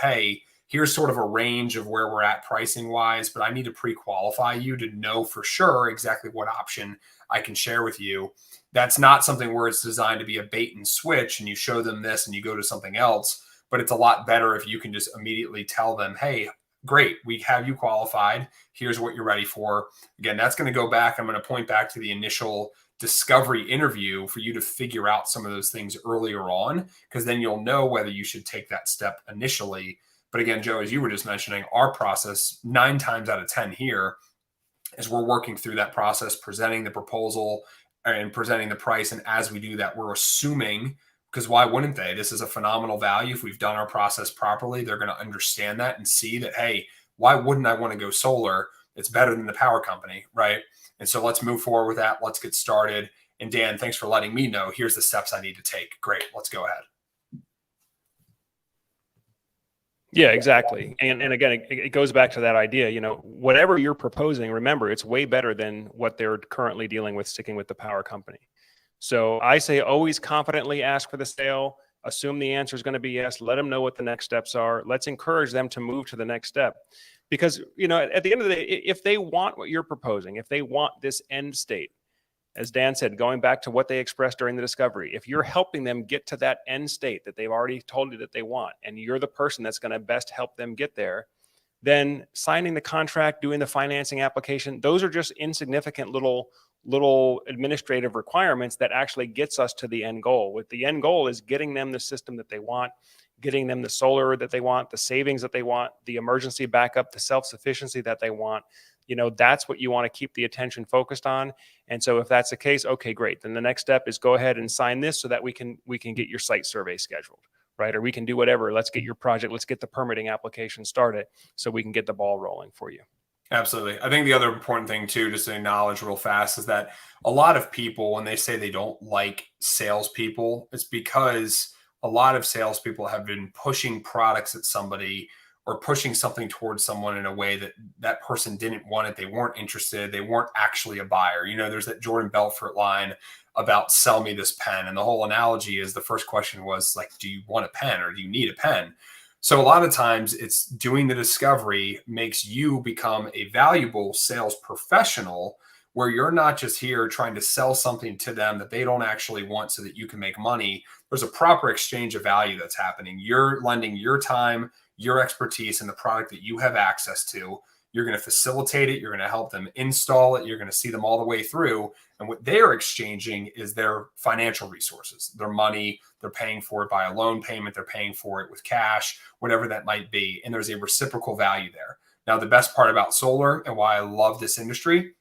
hey, here's sort of a range of where we're at pricing wise, but I need to pre-qualify you to know for sure exactly what option I can share with you. That's not something where it's designed to be a bait and switch and you show them this and you go to something else. But it's a lot better if you can just immediately tell them, hey, great, we have you qualified. Here's what you're ready for. Again, that's going to go back. I'm going to point back to the initial discovery interview for you to figure out some of those things earlier on, because then you'll know whether you should take that step initially. But again, Joe, as you were just mentioning, our process 9 times out of 10 here is we're working through that process, presenting the proposal and presenting the price. And as we do that, we're assuming, because why wouldn't they? This is a phenomenal value. If we've done our process properly, they're going to understand that and see that, hey, why wouldn't I want to go solar? It's better than the power company, right? And so let's move forward with that. Let's get started. And Dan, thanks for letting me know. Here's the steps I need to take. Great. Let's go ahead.
Yeah, exactly. And again, it goes back to that idea, whatever you're proposing, remember, it's way better than what they're currently dealing with, sticking with the power company. So I say always confidently ask for the sale, assume the answer is going to be yes, let them know what the next steps are. Let's encourage them to move to the next step. Because, at the end of the day, if they want what you're proposing, if they want this end state, as Dan said, going back to what they expressed during the discovery, if you're helping them get to that end state that they've already told you that they want, and you're the person that's going to best help them get there, then signing the contract, doing the financing application, those are just insignificant little administrative requirements that actually gets us to the end goal. With the end goal is getting them the system that they want, getting them the solar that they want, the savings that they want, the emergency backup, the self-sufficiency that they want. That's what you want to keep the attention focused on. And so if that's the case, okay, great. Then the next step is go ahead and sign this so that we can get your site survey scheduled, right? Or we can do whatever. Let's get your project, let's get the permitting application started so we can get the ball rolling for you.
Absolutely. I think the other important thing too, just to acknowledge real fast, is that a lot of people, when they say they don't like salespeople, it's because a lot of salespeople have been pushing products at somebody or pushing something towards someone in a way that that person didn't want it. They weren't interested. They weren't actually a buyer. There's that Jordan Belfort line about sell me this pen. And the whole analogy is the first question was like, do you want a pen or do you need a pen? So a lot of times it's doing the discovery makes you become a valuable sales professional where you're not just here trying to sell something to them that they don't actually want so that you can make money. There's a proper exchange of value that's happening. You're lending your time, your expertise in the product that you have access to. You're going to facilitate it. You're going to help them install it. You're going to see them all the way through. And what they're exchanging is their financial resources, their money. They're paying for it by a loan payment. They're paying for it with cash, whatever that might be. And there's a reciprocal value there. Now, the best part about solar and why I love this industry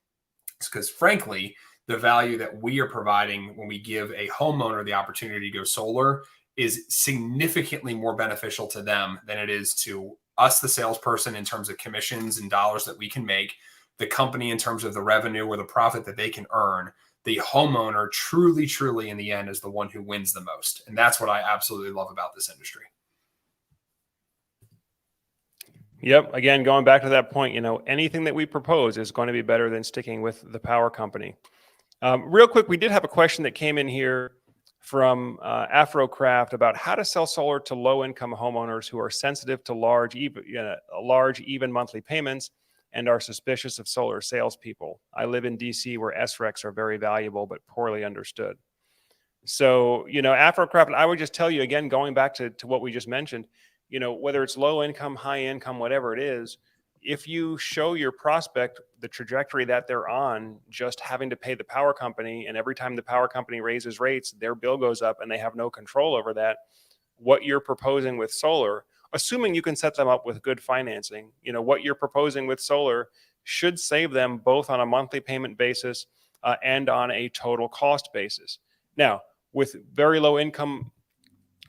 is because, frankly, the value that we are providing when we give a homeowner the opportunity to go solar is significantly more beneficial to them than it is to us, the salesperson, in terms of commissions and dollars that we can make, the company in terms of the revenue or the profit that they can earn. The homeowner truly, truly in the end is the one who wins the most. And that's what I absolutely love about this industry.
Yep. Again, going back to that point, anything that we propose is going to be better than sticking with the power company. Real quick, we did have a question that came in here from Afrocraft about how to sell solar to low-income homeowners who are sensitive to large, even monthly payments and are suspicious of solar salespeople. I live in DC where SRECs are very valuable but poorly understood. So, Afrocraft, I would just tell you again, going back to what we just mentioned, whether it's low income, high income, whatever it is, if you show your prospect the trajectory that they're on, just having to pay the power company, and every time the power company raises rates, their bill goes up and they have no control over that, what you're proposing with solar, assuming you can set them up with good financing, what you're proposing with solar should save them both on a monthly payment basis and on a total cost basis. Now, with very low income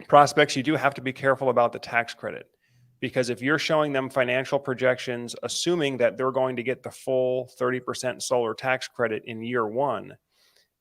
prospects, you do have to be careful about the tax credit. Because if you're showing them financial projections, assuming that they're going to get the full 30% solar tax credit in year one,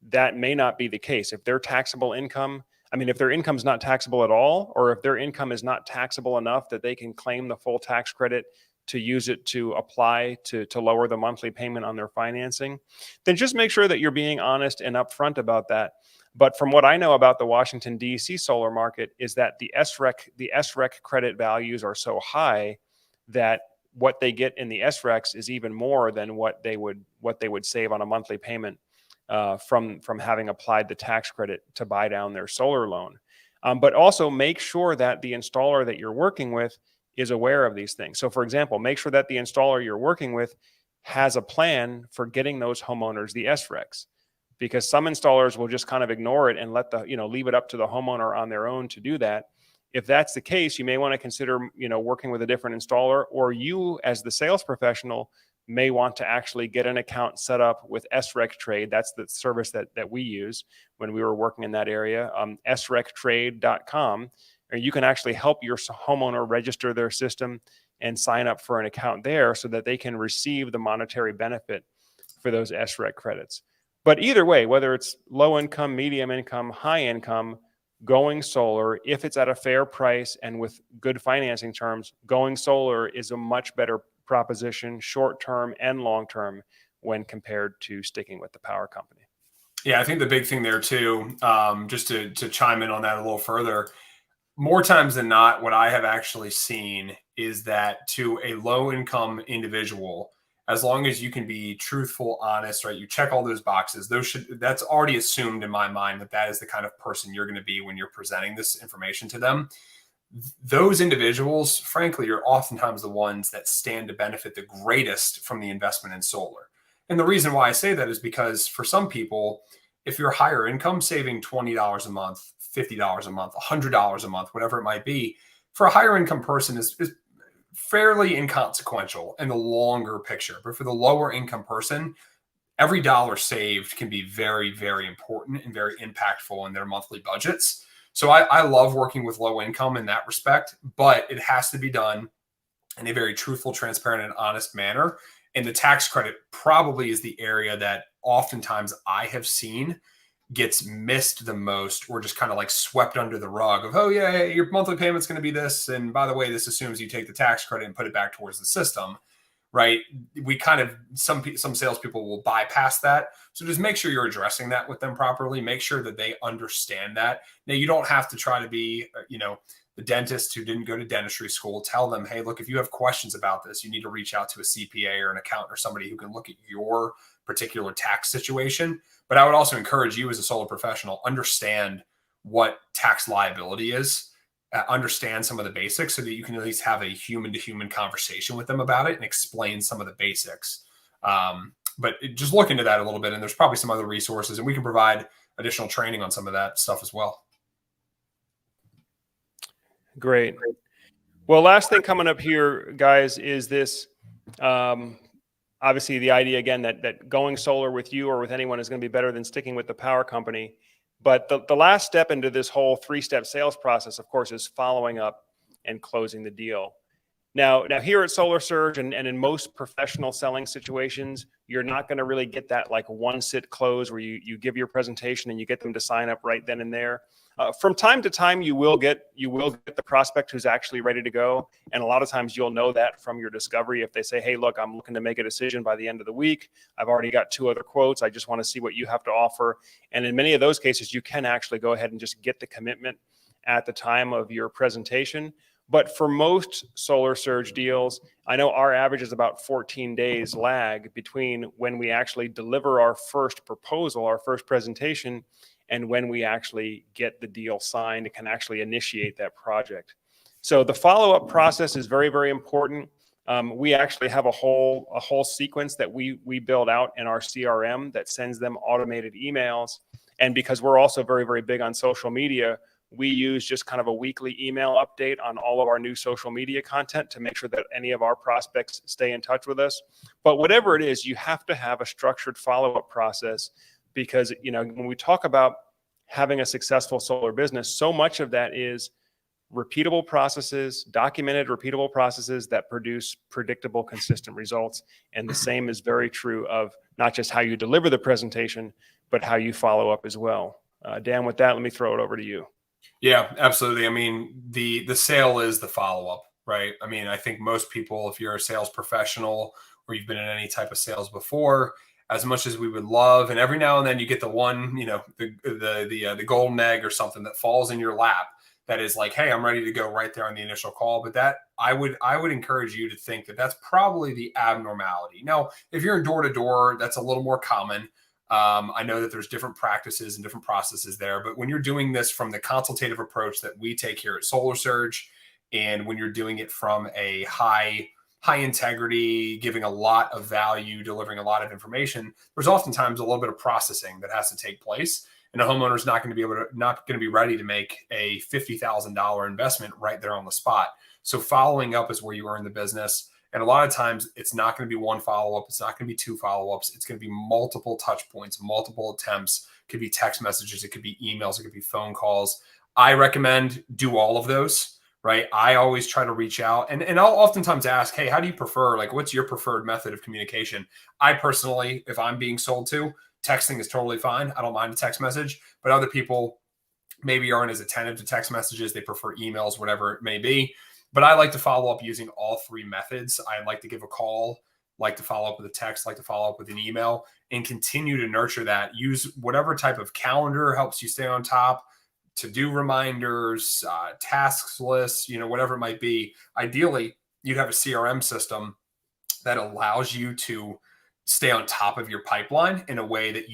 that may not be the case. If their taxable income, I mean, if their income's not taxable at all, or if their income is not taxable enough that they can claim the full tax credit to use it to apply to lower the monthly payment on their financing, then just make sure that you're being honest and upfront about that. But from what I know about the Washington, D.C. solar market is that the SREC credit values are so high that what they get in the SRECs is even more than what they would save on a monthly payment from having applied the tax credit to buy down their solar loan. But also make sure that the installer that you're working with is aware of these things. So for example, make sure that the installer you're working with has a plan for getting those homeowners the SRECs, because some installers will just kind of ignore it and leave it up to the homeowner on their own to do that. If that's the case, you may want to consider, working with a different installer, or you as the sales professional may want to actually get an account set up with SREC Trade. That's the service that we use when we were working in that area, srectrade.com. Or you can actually help your homeowner register their system and sign up for an account there so that they can receive the monetary benefit for those SREC credits. But either way, whether it's low income, medium income, high income, going solar, if it's at a fair price and with good financing terms, going solar is a much better proposition, short term and long term, when compared to sticking with the power company.
Yeah, I think the big thing there too, just to chime in on that a little further, more times than not, what I have actually seen is that to a low income individual, as long as you can be truthful, honest, right? You check all those boxes. That's already assumed in my mind that is the kind of person you're going to be when you're presenting this information to them. Those individuals, frankly, are oftentimes the ones that stand to benefit the greatest from the investment in solar. And the reason why I say that is because for some people, if you're higher income, saving $20 a month, $50 a month, $100 a month, whatever it might be, for a higher income person is fairly inconsequential in the longer picture. But for the lower income person, every dollar saved can be very, very important and very impactful in their monthly budgets. So I love working with low income in that respect, but it has to be done in a very truthful, transparent, and honest manner. And the tax credit probably is the area that oftentimes I have seen gets missed the most, or just kind of like swept under the rug of, oh yeah, your monthly payment's going to be this. And by the way, this assumes you take the tax credit and put it back towards the system, right? We kind of, some salespeople will bypass that. So just make sure you're addressing that with them properly. Make sure that they understand that. Now, you don't have to try to be, the dentist who didn't go to dentistry school. Tell them, hey, look, if you have questions about this, you need to reach out to a CPA or an accountant or somebody who can look at your particular tax situation. But I would also encourage you as a solar professional, understand what tax liability is, understand some of the basics so that you can at least have a human to human conversation with them about it and explain some of the basics. But just look into that a little bit, and there's probably some other resources, and we can provide additional training on some of that stuff as well.
Great. Well, last thing coming up here, guys, is this. Obviously, the idea, again, that going solar with you or with anyone is going to be better than sticking with the power company. But the last step into this whole three-step sales process, of course, is following up and closing the deal. Now here at Solar Surge and in most professional selling situations, you're not going to really get that like one-sit close where you give your presentation and you get them to sign up right then and there. From time to time, you will get the prospect who's actually ready to go. And a lot of times you'll know that from your discovery. If they say, hey, look, I'm looking to make a decision by the end of the week. I've already got 2 other quotes. I just want to see what you have to offer. And in many of those cases, you can actually go ahead and just get the commitment at the time of your presentation. But for most Solar Surge deals, I know our average is about 14 days lag between when we actually deliver our first proposal, our first presentation, and when we actually get the deal signed and can actually initiate that project. So the follow-up process is very, very important. We actually have a whole sequence that we build out in our CRM that sends them automated emails. And because we're also very, very big on social media, we use just kind of a weekly email update on all of our new social media content to make sure that any of our prospects stay in touch with us. But whatever it is, you have to have a structured follow-up process, because when we talk about having a successful solar business, so much of that is repeatable processes, documented repeatable processes that produce predictable, consistent results. And the same is very true of not just how you deliver the presentation, but how you follow up as well. Dan, with that, let me throw it over to you.
Yeah, absolutely. I mean, the sale is the follow up, right? I mean, I think most people, if you're a sales professional or you've been in any type of sales before, as much as we would love, and every now and then you get the one, the golden egg or something that falls in your lap that is like, hey, I'm ready to go right there on the initial call. But that I would encourage you to think that that's probably the abnormality. Now, if you're in door to door, that's a little more common. I know that there's different practices and different processes there, but when you're doing this from the consultative approach that we take here at Solar Surge, and when you're doing it from a high integrity, giving a lot of value, delivering a lot of information, there's oftentimes a little bit of processing that has to take place. And a homeowner is not going to be ready to make a $50,000 investment right there on the spot. So following up is where you earn the business. And a lot of times it's not going to be one follow-up. It's not going to be two follow-ups. It's going to be multiple touch points, multiple attempts. It could be text messages. It could be emails. It could be phone calls. I recommend do all of those, right? I always try to reach out and I'll oftentimes ask, hey, how do you prefer? Like, what's your preferred method of communication? I personally, if I'm being sold to, texting is totally fine. I don't mind a text message, but other people maybe aren't as attentive to text messages. They prefer emails, whatever it may be. But I like to follow up using all three methods. I like to give a call, like to follow up with a text, like to follow up with an email, and continue to nurture that. Use whatever type of calendar helps you stay on top, to do reminders, tasks lists, whatever it might be. Ideally, you'd have a CRM system that allows you to stay on top of your pipeline in a way that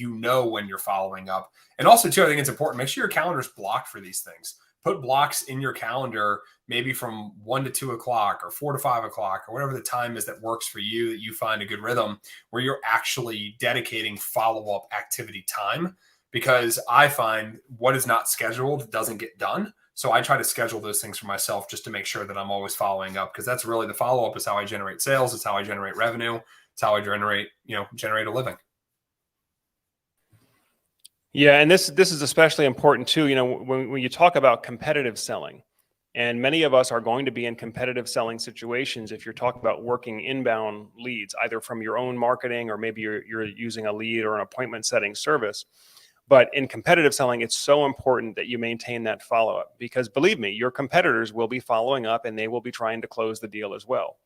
when you're following up. And also, too, I think it's important, make sure your calendar's blocked for these things. Put blocks in your calendar, maybe from 1 to 2 o'clock or 4 to 5 o'clock or whatever the time is that works for you, that you find a good rhythm, where you're actually dedicating follow-up activity time. Because I find what is not scheduled doesn't get done. So I try to schedule those things for myself just to make sure that I'm always following up, because that's really the follow-up is how I generate sales. It's how I generate revenue. It's how I generate a living.
Yeah, and this is especially important too. When you talk about competitive selling, and many of us are going to be in competitive selling situations if you're talking about working inbound leads, either from your own marketing or maybe you're using a lead or an appointment setting service. But in competitive selling, it's so important that you maintain that follow-up, because believe me, your competitors will be following up and they will be trying to close the deal as well.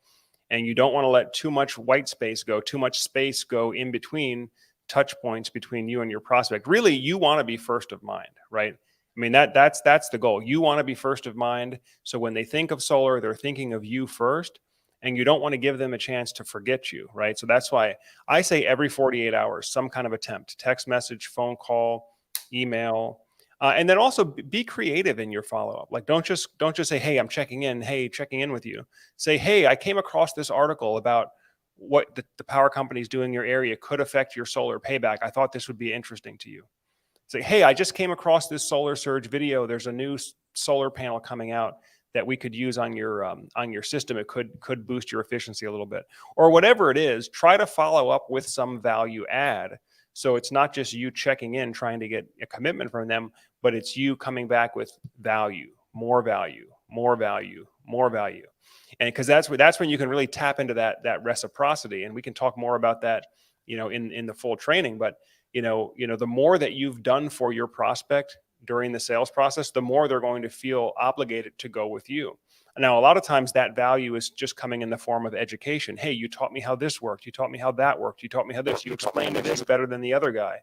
And you don't want to let too much white space go, too much space go in between touch points between you and your prospect. Really, you want to be first of mind, right? I mean, that's the goal. You want to be first of mind. So when they think of solar, they're thinking of you first, and you don't want to give them a chance to forget you, right? So that's why I say every 48 hours, some kind of attempt, text message, phone call, email, and then also be creative in your follow-up. Like, don't just say, hey, I'm checking in. Hey, checking in with you. Say, hey, I came across this article about what the power companies do in your area could affect your solar payback. I thought this would be interesting to you. Say, hey, I just came across this Solar Surge video. There's a new solar panel coming out that we could use on your system. It could boost your efficiency a little bit, or whatever it is. Try to follow up with some value add. So it's not just you checking in, trying to get a commitment from them, but it's you coming back with value, more value, more value, more value. And because that's when you can really tap into that reciprocity. And we can talk more about that, in the full training. But the more that you've done for your prospect during the sales process, the more they're going to feel obligated to go with you. Now, a lot of times that value is just coming in the form of education. Hey, you taught me how this worked. You taught me how that worked. You taught me how this. You explained this better than the other guy.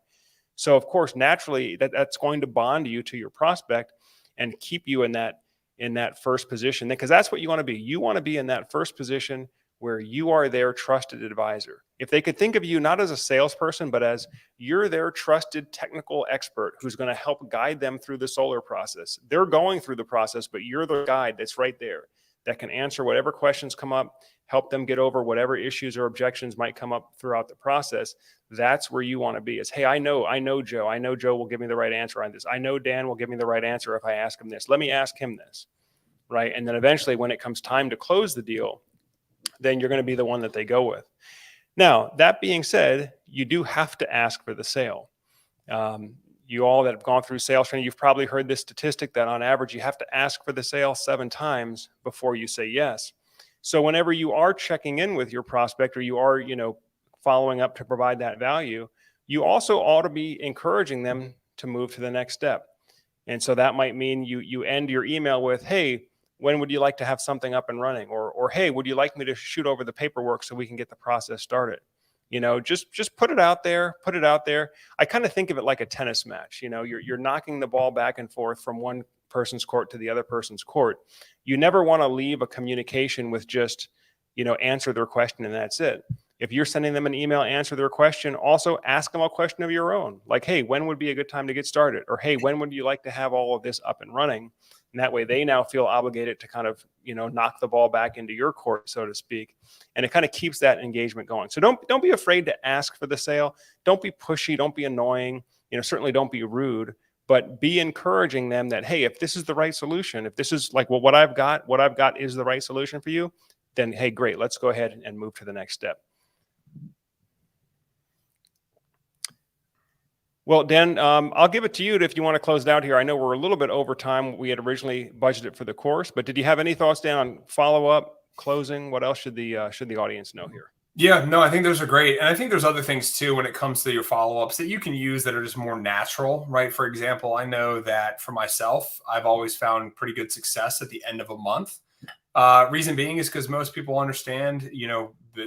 So, of course, naturally, that's going to bond you to your prospect and keep you in that first position, because that's what you want to be. You want to be in that first position where you are their trusted advisor. If they could think of you not as a salesperson, but as you're their trusted technical expert who's going to help guide them through the solar process. They're going through the process, but you're the guide that's right there that can answer whatever questions come up, help them get over whatever issues or objections might come up throughout the process. That's where you want to be. Is, hey, I know Joe. I know Joe will give me the right answer on this. I know Dan will give me the right answer if I ask him this. Let me ask him this, right? And then eventually when it comes time to close the deal, then you're going to be the one that they go with. Now, that being said, you do have to ask for the sale. You all that have gone through sales training, you've probably heard this statistic that on average, you have to ask for the sale 7 times before you say yes. So whenever you are checking in with your prospect, or you are, following up to provide that value, you also ought to be encouraging them to move to the next step. And so that might mean you end your email with, hey, when would you like to have something up and running? Or hey, would you like me to shoot over the paperwork so we can get the process started? Just put it out there, put it out there. I kind of think of it like a tennis match. You're knocking the ball back and forth from one person's court to the other person's court. You never want to leave a communication with just, answer their question and that's it. If you're sending them an email, answer their question. Also ask them a question of your own. Like, hey, when would be a good time to get started? Or hey, when would you like to have all of this up and running? And that way they now feel obligated to kind of, knock the ball back into your court, so to speak. And it kind of keeps that engagement going. So don't be afraid to ask for the sale. Don't be pushy. Don't be annoying. Certainly don't be rude, but be encouraging them that, hey, if this is the right solution, if this is like, well, what I've got is the right solution for you, then hey, great, let's go ahead and move to the next step. Well, Dan, I'll give it to you if you want to close it out here. I know we're a little bit over time. We had originally budgeted for the course, but did you have any thoughts, Dan, on follow-up, closing? What else should the audience know here?
Yeah, no, I think those are great. And I think there's other things too when it comes to your follow-ups that you can use that are just more natural, right? For example, I know that for myself, I've always found pretty good success at the end of a month. Reason being is because most people understand,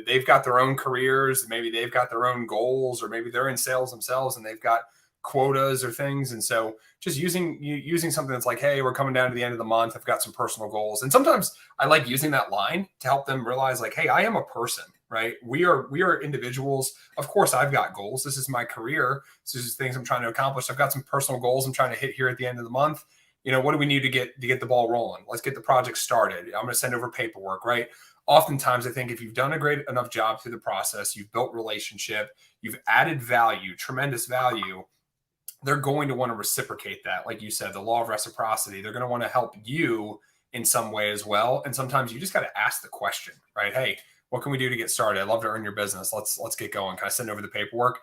they've got their own careers, maybe they've got their own goals, or maybe they're in sales themselves and they've got quotas or things. And so just using something that's like, hey, we're coming down to the end of the month. I've got some personal goals. And sometimes I like using that line to help them realize like, hey, I am a person, right? We are individuals. Of course, I've got goals. This is my career. This is things I'm trying to accomplish. I've got some personal goals I'm trying to hit here at the end of the month. What do we need to get the ball rolling? Let's get the project started. I'm going to send over paperwork, right? Oftentimes, I think if you've done a great enough job through the process, you've built relationship, you've added value, tremendous value, they're going to want to reciprocate that. Like you said, the law of reciprocity, they're going to want to help you in some way as well. And sometimes you just got to ask the question, right? Hey, what can we do to get started? I'd love to earn your business. Let's get going. Can I send over the paperwork?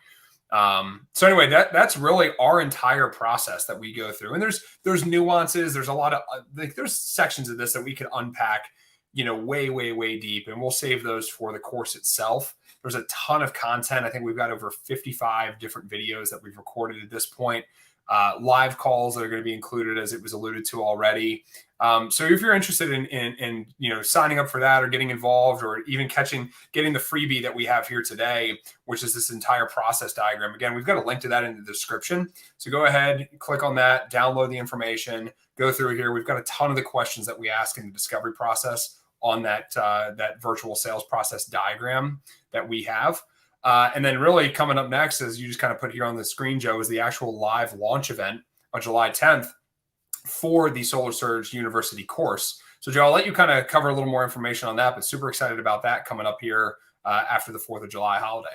So anyway, that's really our entire process that we go through. And there's nuances. There's a lot of there's sections of this that we could unpack, way, way, way deep. And we'll save those for the course itself. There's a ton of content. I think we've got over 55 different videos that we've recorded at this point. Live calls that are going to be included, as it was alluded to already. So if you're interested in signing up for that or getting involved or even getting the freebie that we have here today, which is this entire process diagram. Again, we've got a link to that in the description. So go ahead, click on that, download the information, go through here. We've got a ton of the questions that we ask in the discovery process on that virtual sales process diagram that we have. And then really coming up next, as you just kind of put here on the screen, Joe, is the actual live launch event on July 10th for the Solar Surge University course. So Joe, I'll let you kind of cover a little more information on that, but super excited about that coming up here after the 4th of July holiday.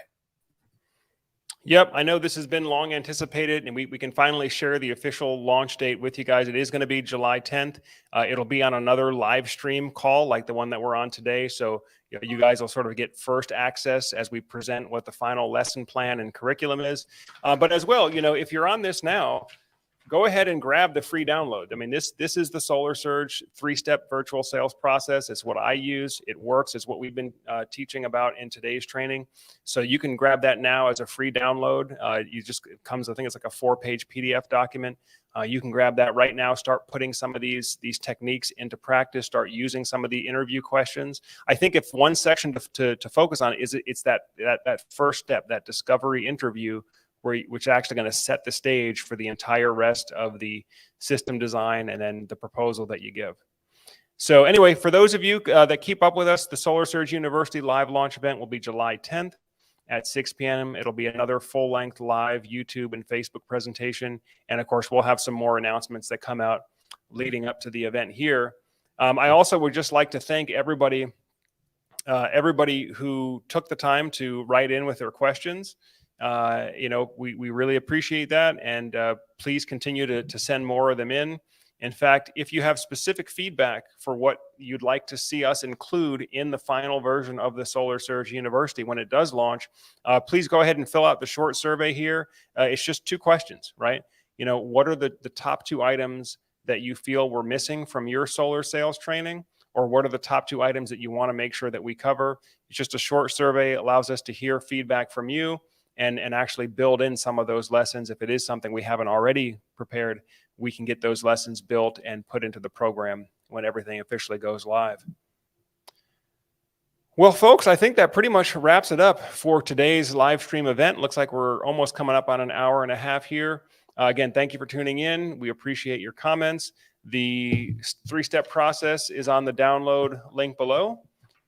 Yep, I know this has been long anticipated, and we can finally share the official launch date with you guys. It is going to be July 10th. It'll be on another live stream call like the one that we're on today. So you guys will sort of get first access as we present what the final lesson plan and curriculum is. But as well, if you're on this now, go ahead and grab the free download. I mean, this is the Solar Surge 3-step virtual sales process. It's what I use. It works. It's what we've been teaching about in today's training. So you can grab that now as a free download. It comes, I think it's like a 4-page PDF document. You can grab that right now, start putting some of these techniques into practice, start using some of the interview questions. I think if one section to focus on it's that first step, that discovery interview, which is actually going to set the stage for the entire rest of the system design and then the proposal that you give. So anyway, for those of you that keep up with us, the Solar Surge University live launch event will be July 10th at 6 p.m. It'll be another full-length live YouTube and Facebook presentation. And of course, we'll have some more announcements that come out leading up to the event here. I also would just like to thank everybody who took the time to write in with their questions. We really appreciate that, and please continue to send more of them in. In fact, if you have specific feedback for what you'd like to see us include in the final version of the Solar Surge University when it does launch, please go ahead and fill out the short survey here. It's just 2 questions, right? What are the top 2 items that you feel were missing from your solar sales training? Or what are the top 2 items that you want to make sure that we cover? It's just a short survey. It allows us to hear feedback from you and actually build in some of those lessons. If it is something we haven't already prepared, we can get those lessons built and put into the program when everything officially goes live. Well, folks, I think that pretty much wraps it up for today's live stream event. Looks like we're almost coming up on an hour and a half here. Again, thank you for tuning in. We appreciate your comments. The 3-step process is on the download link below.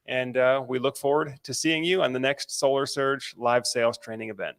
And we look forward to seeing you on the next Solar Surge live sales training event.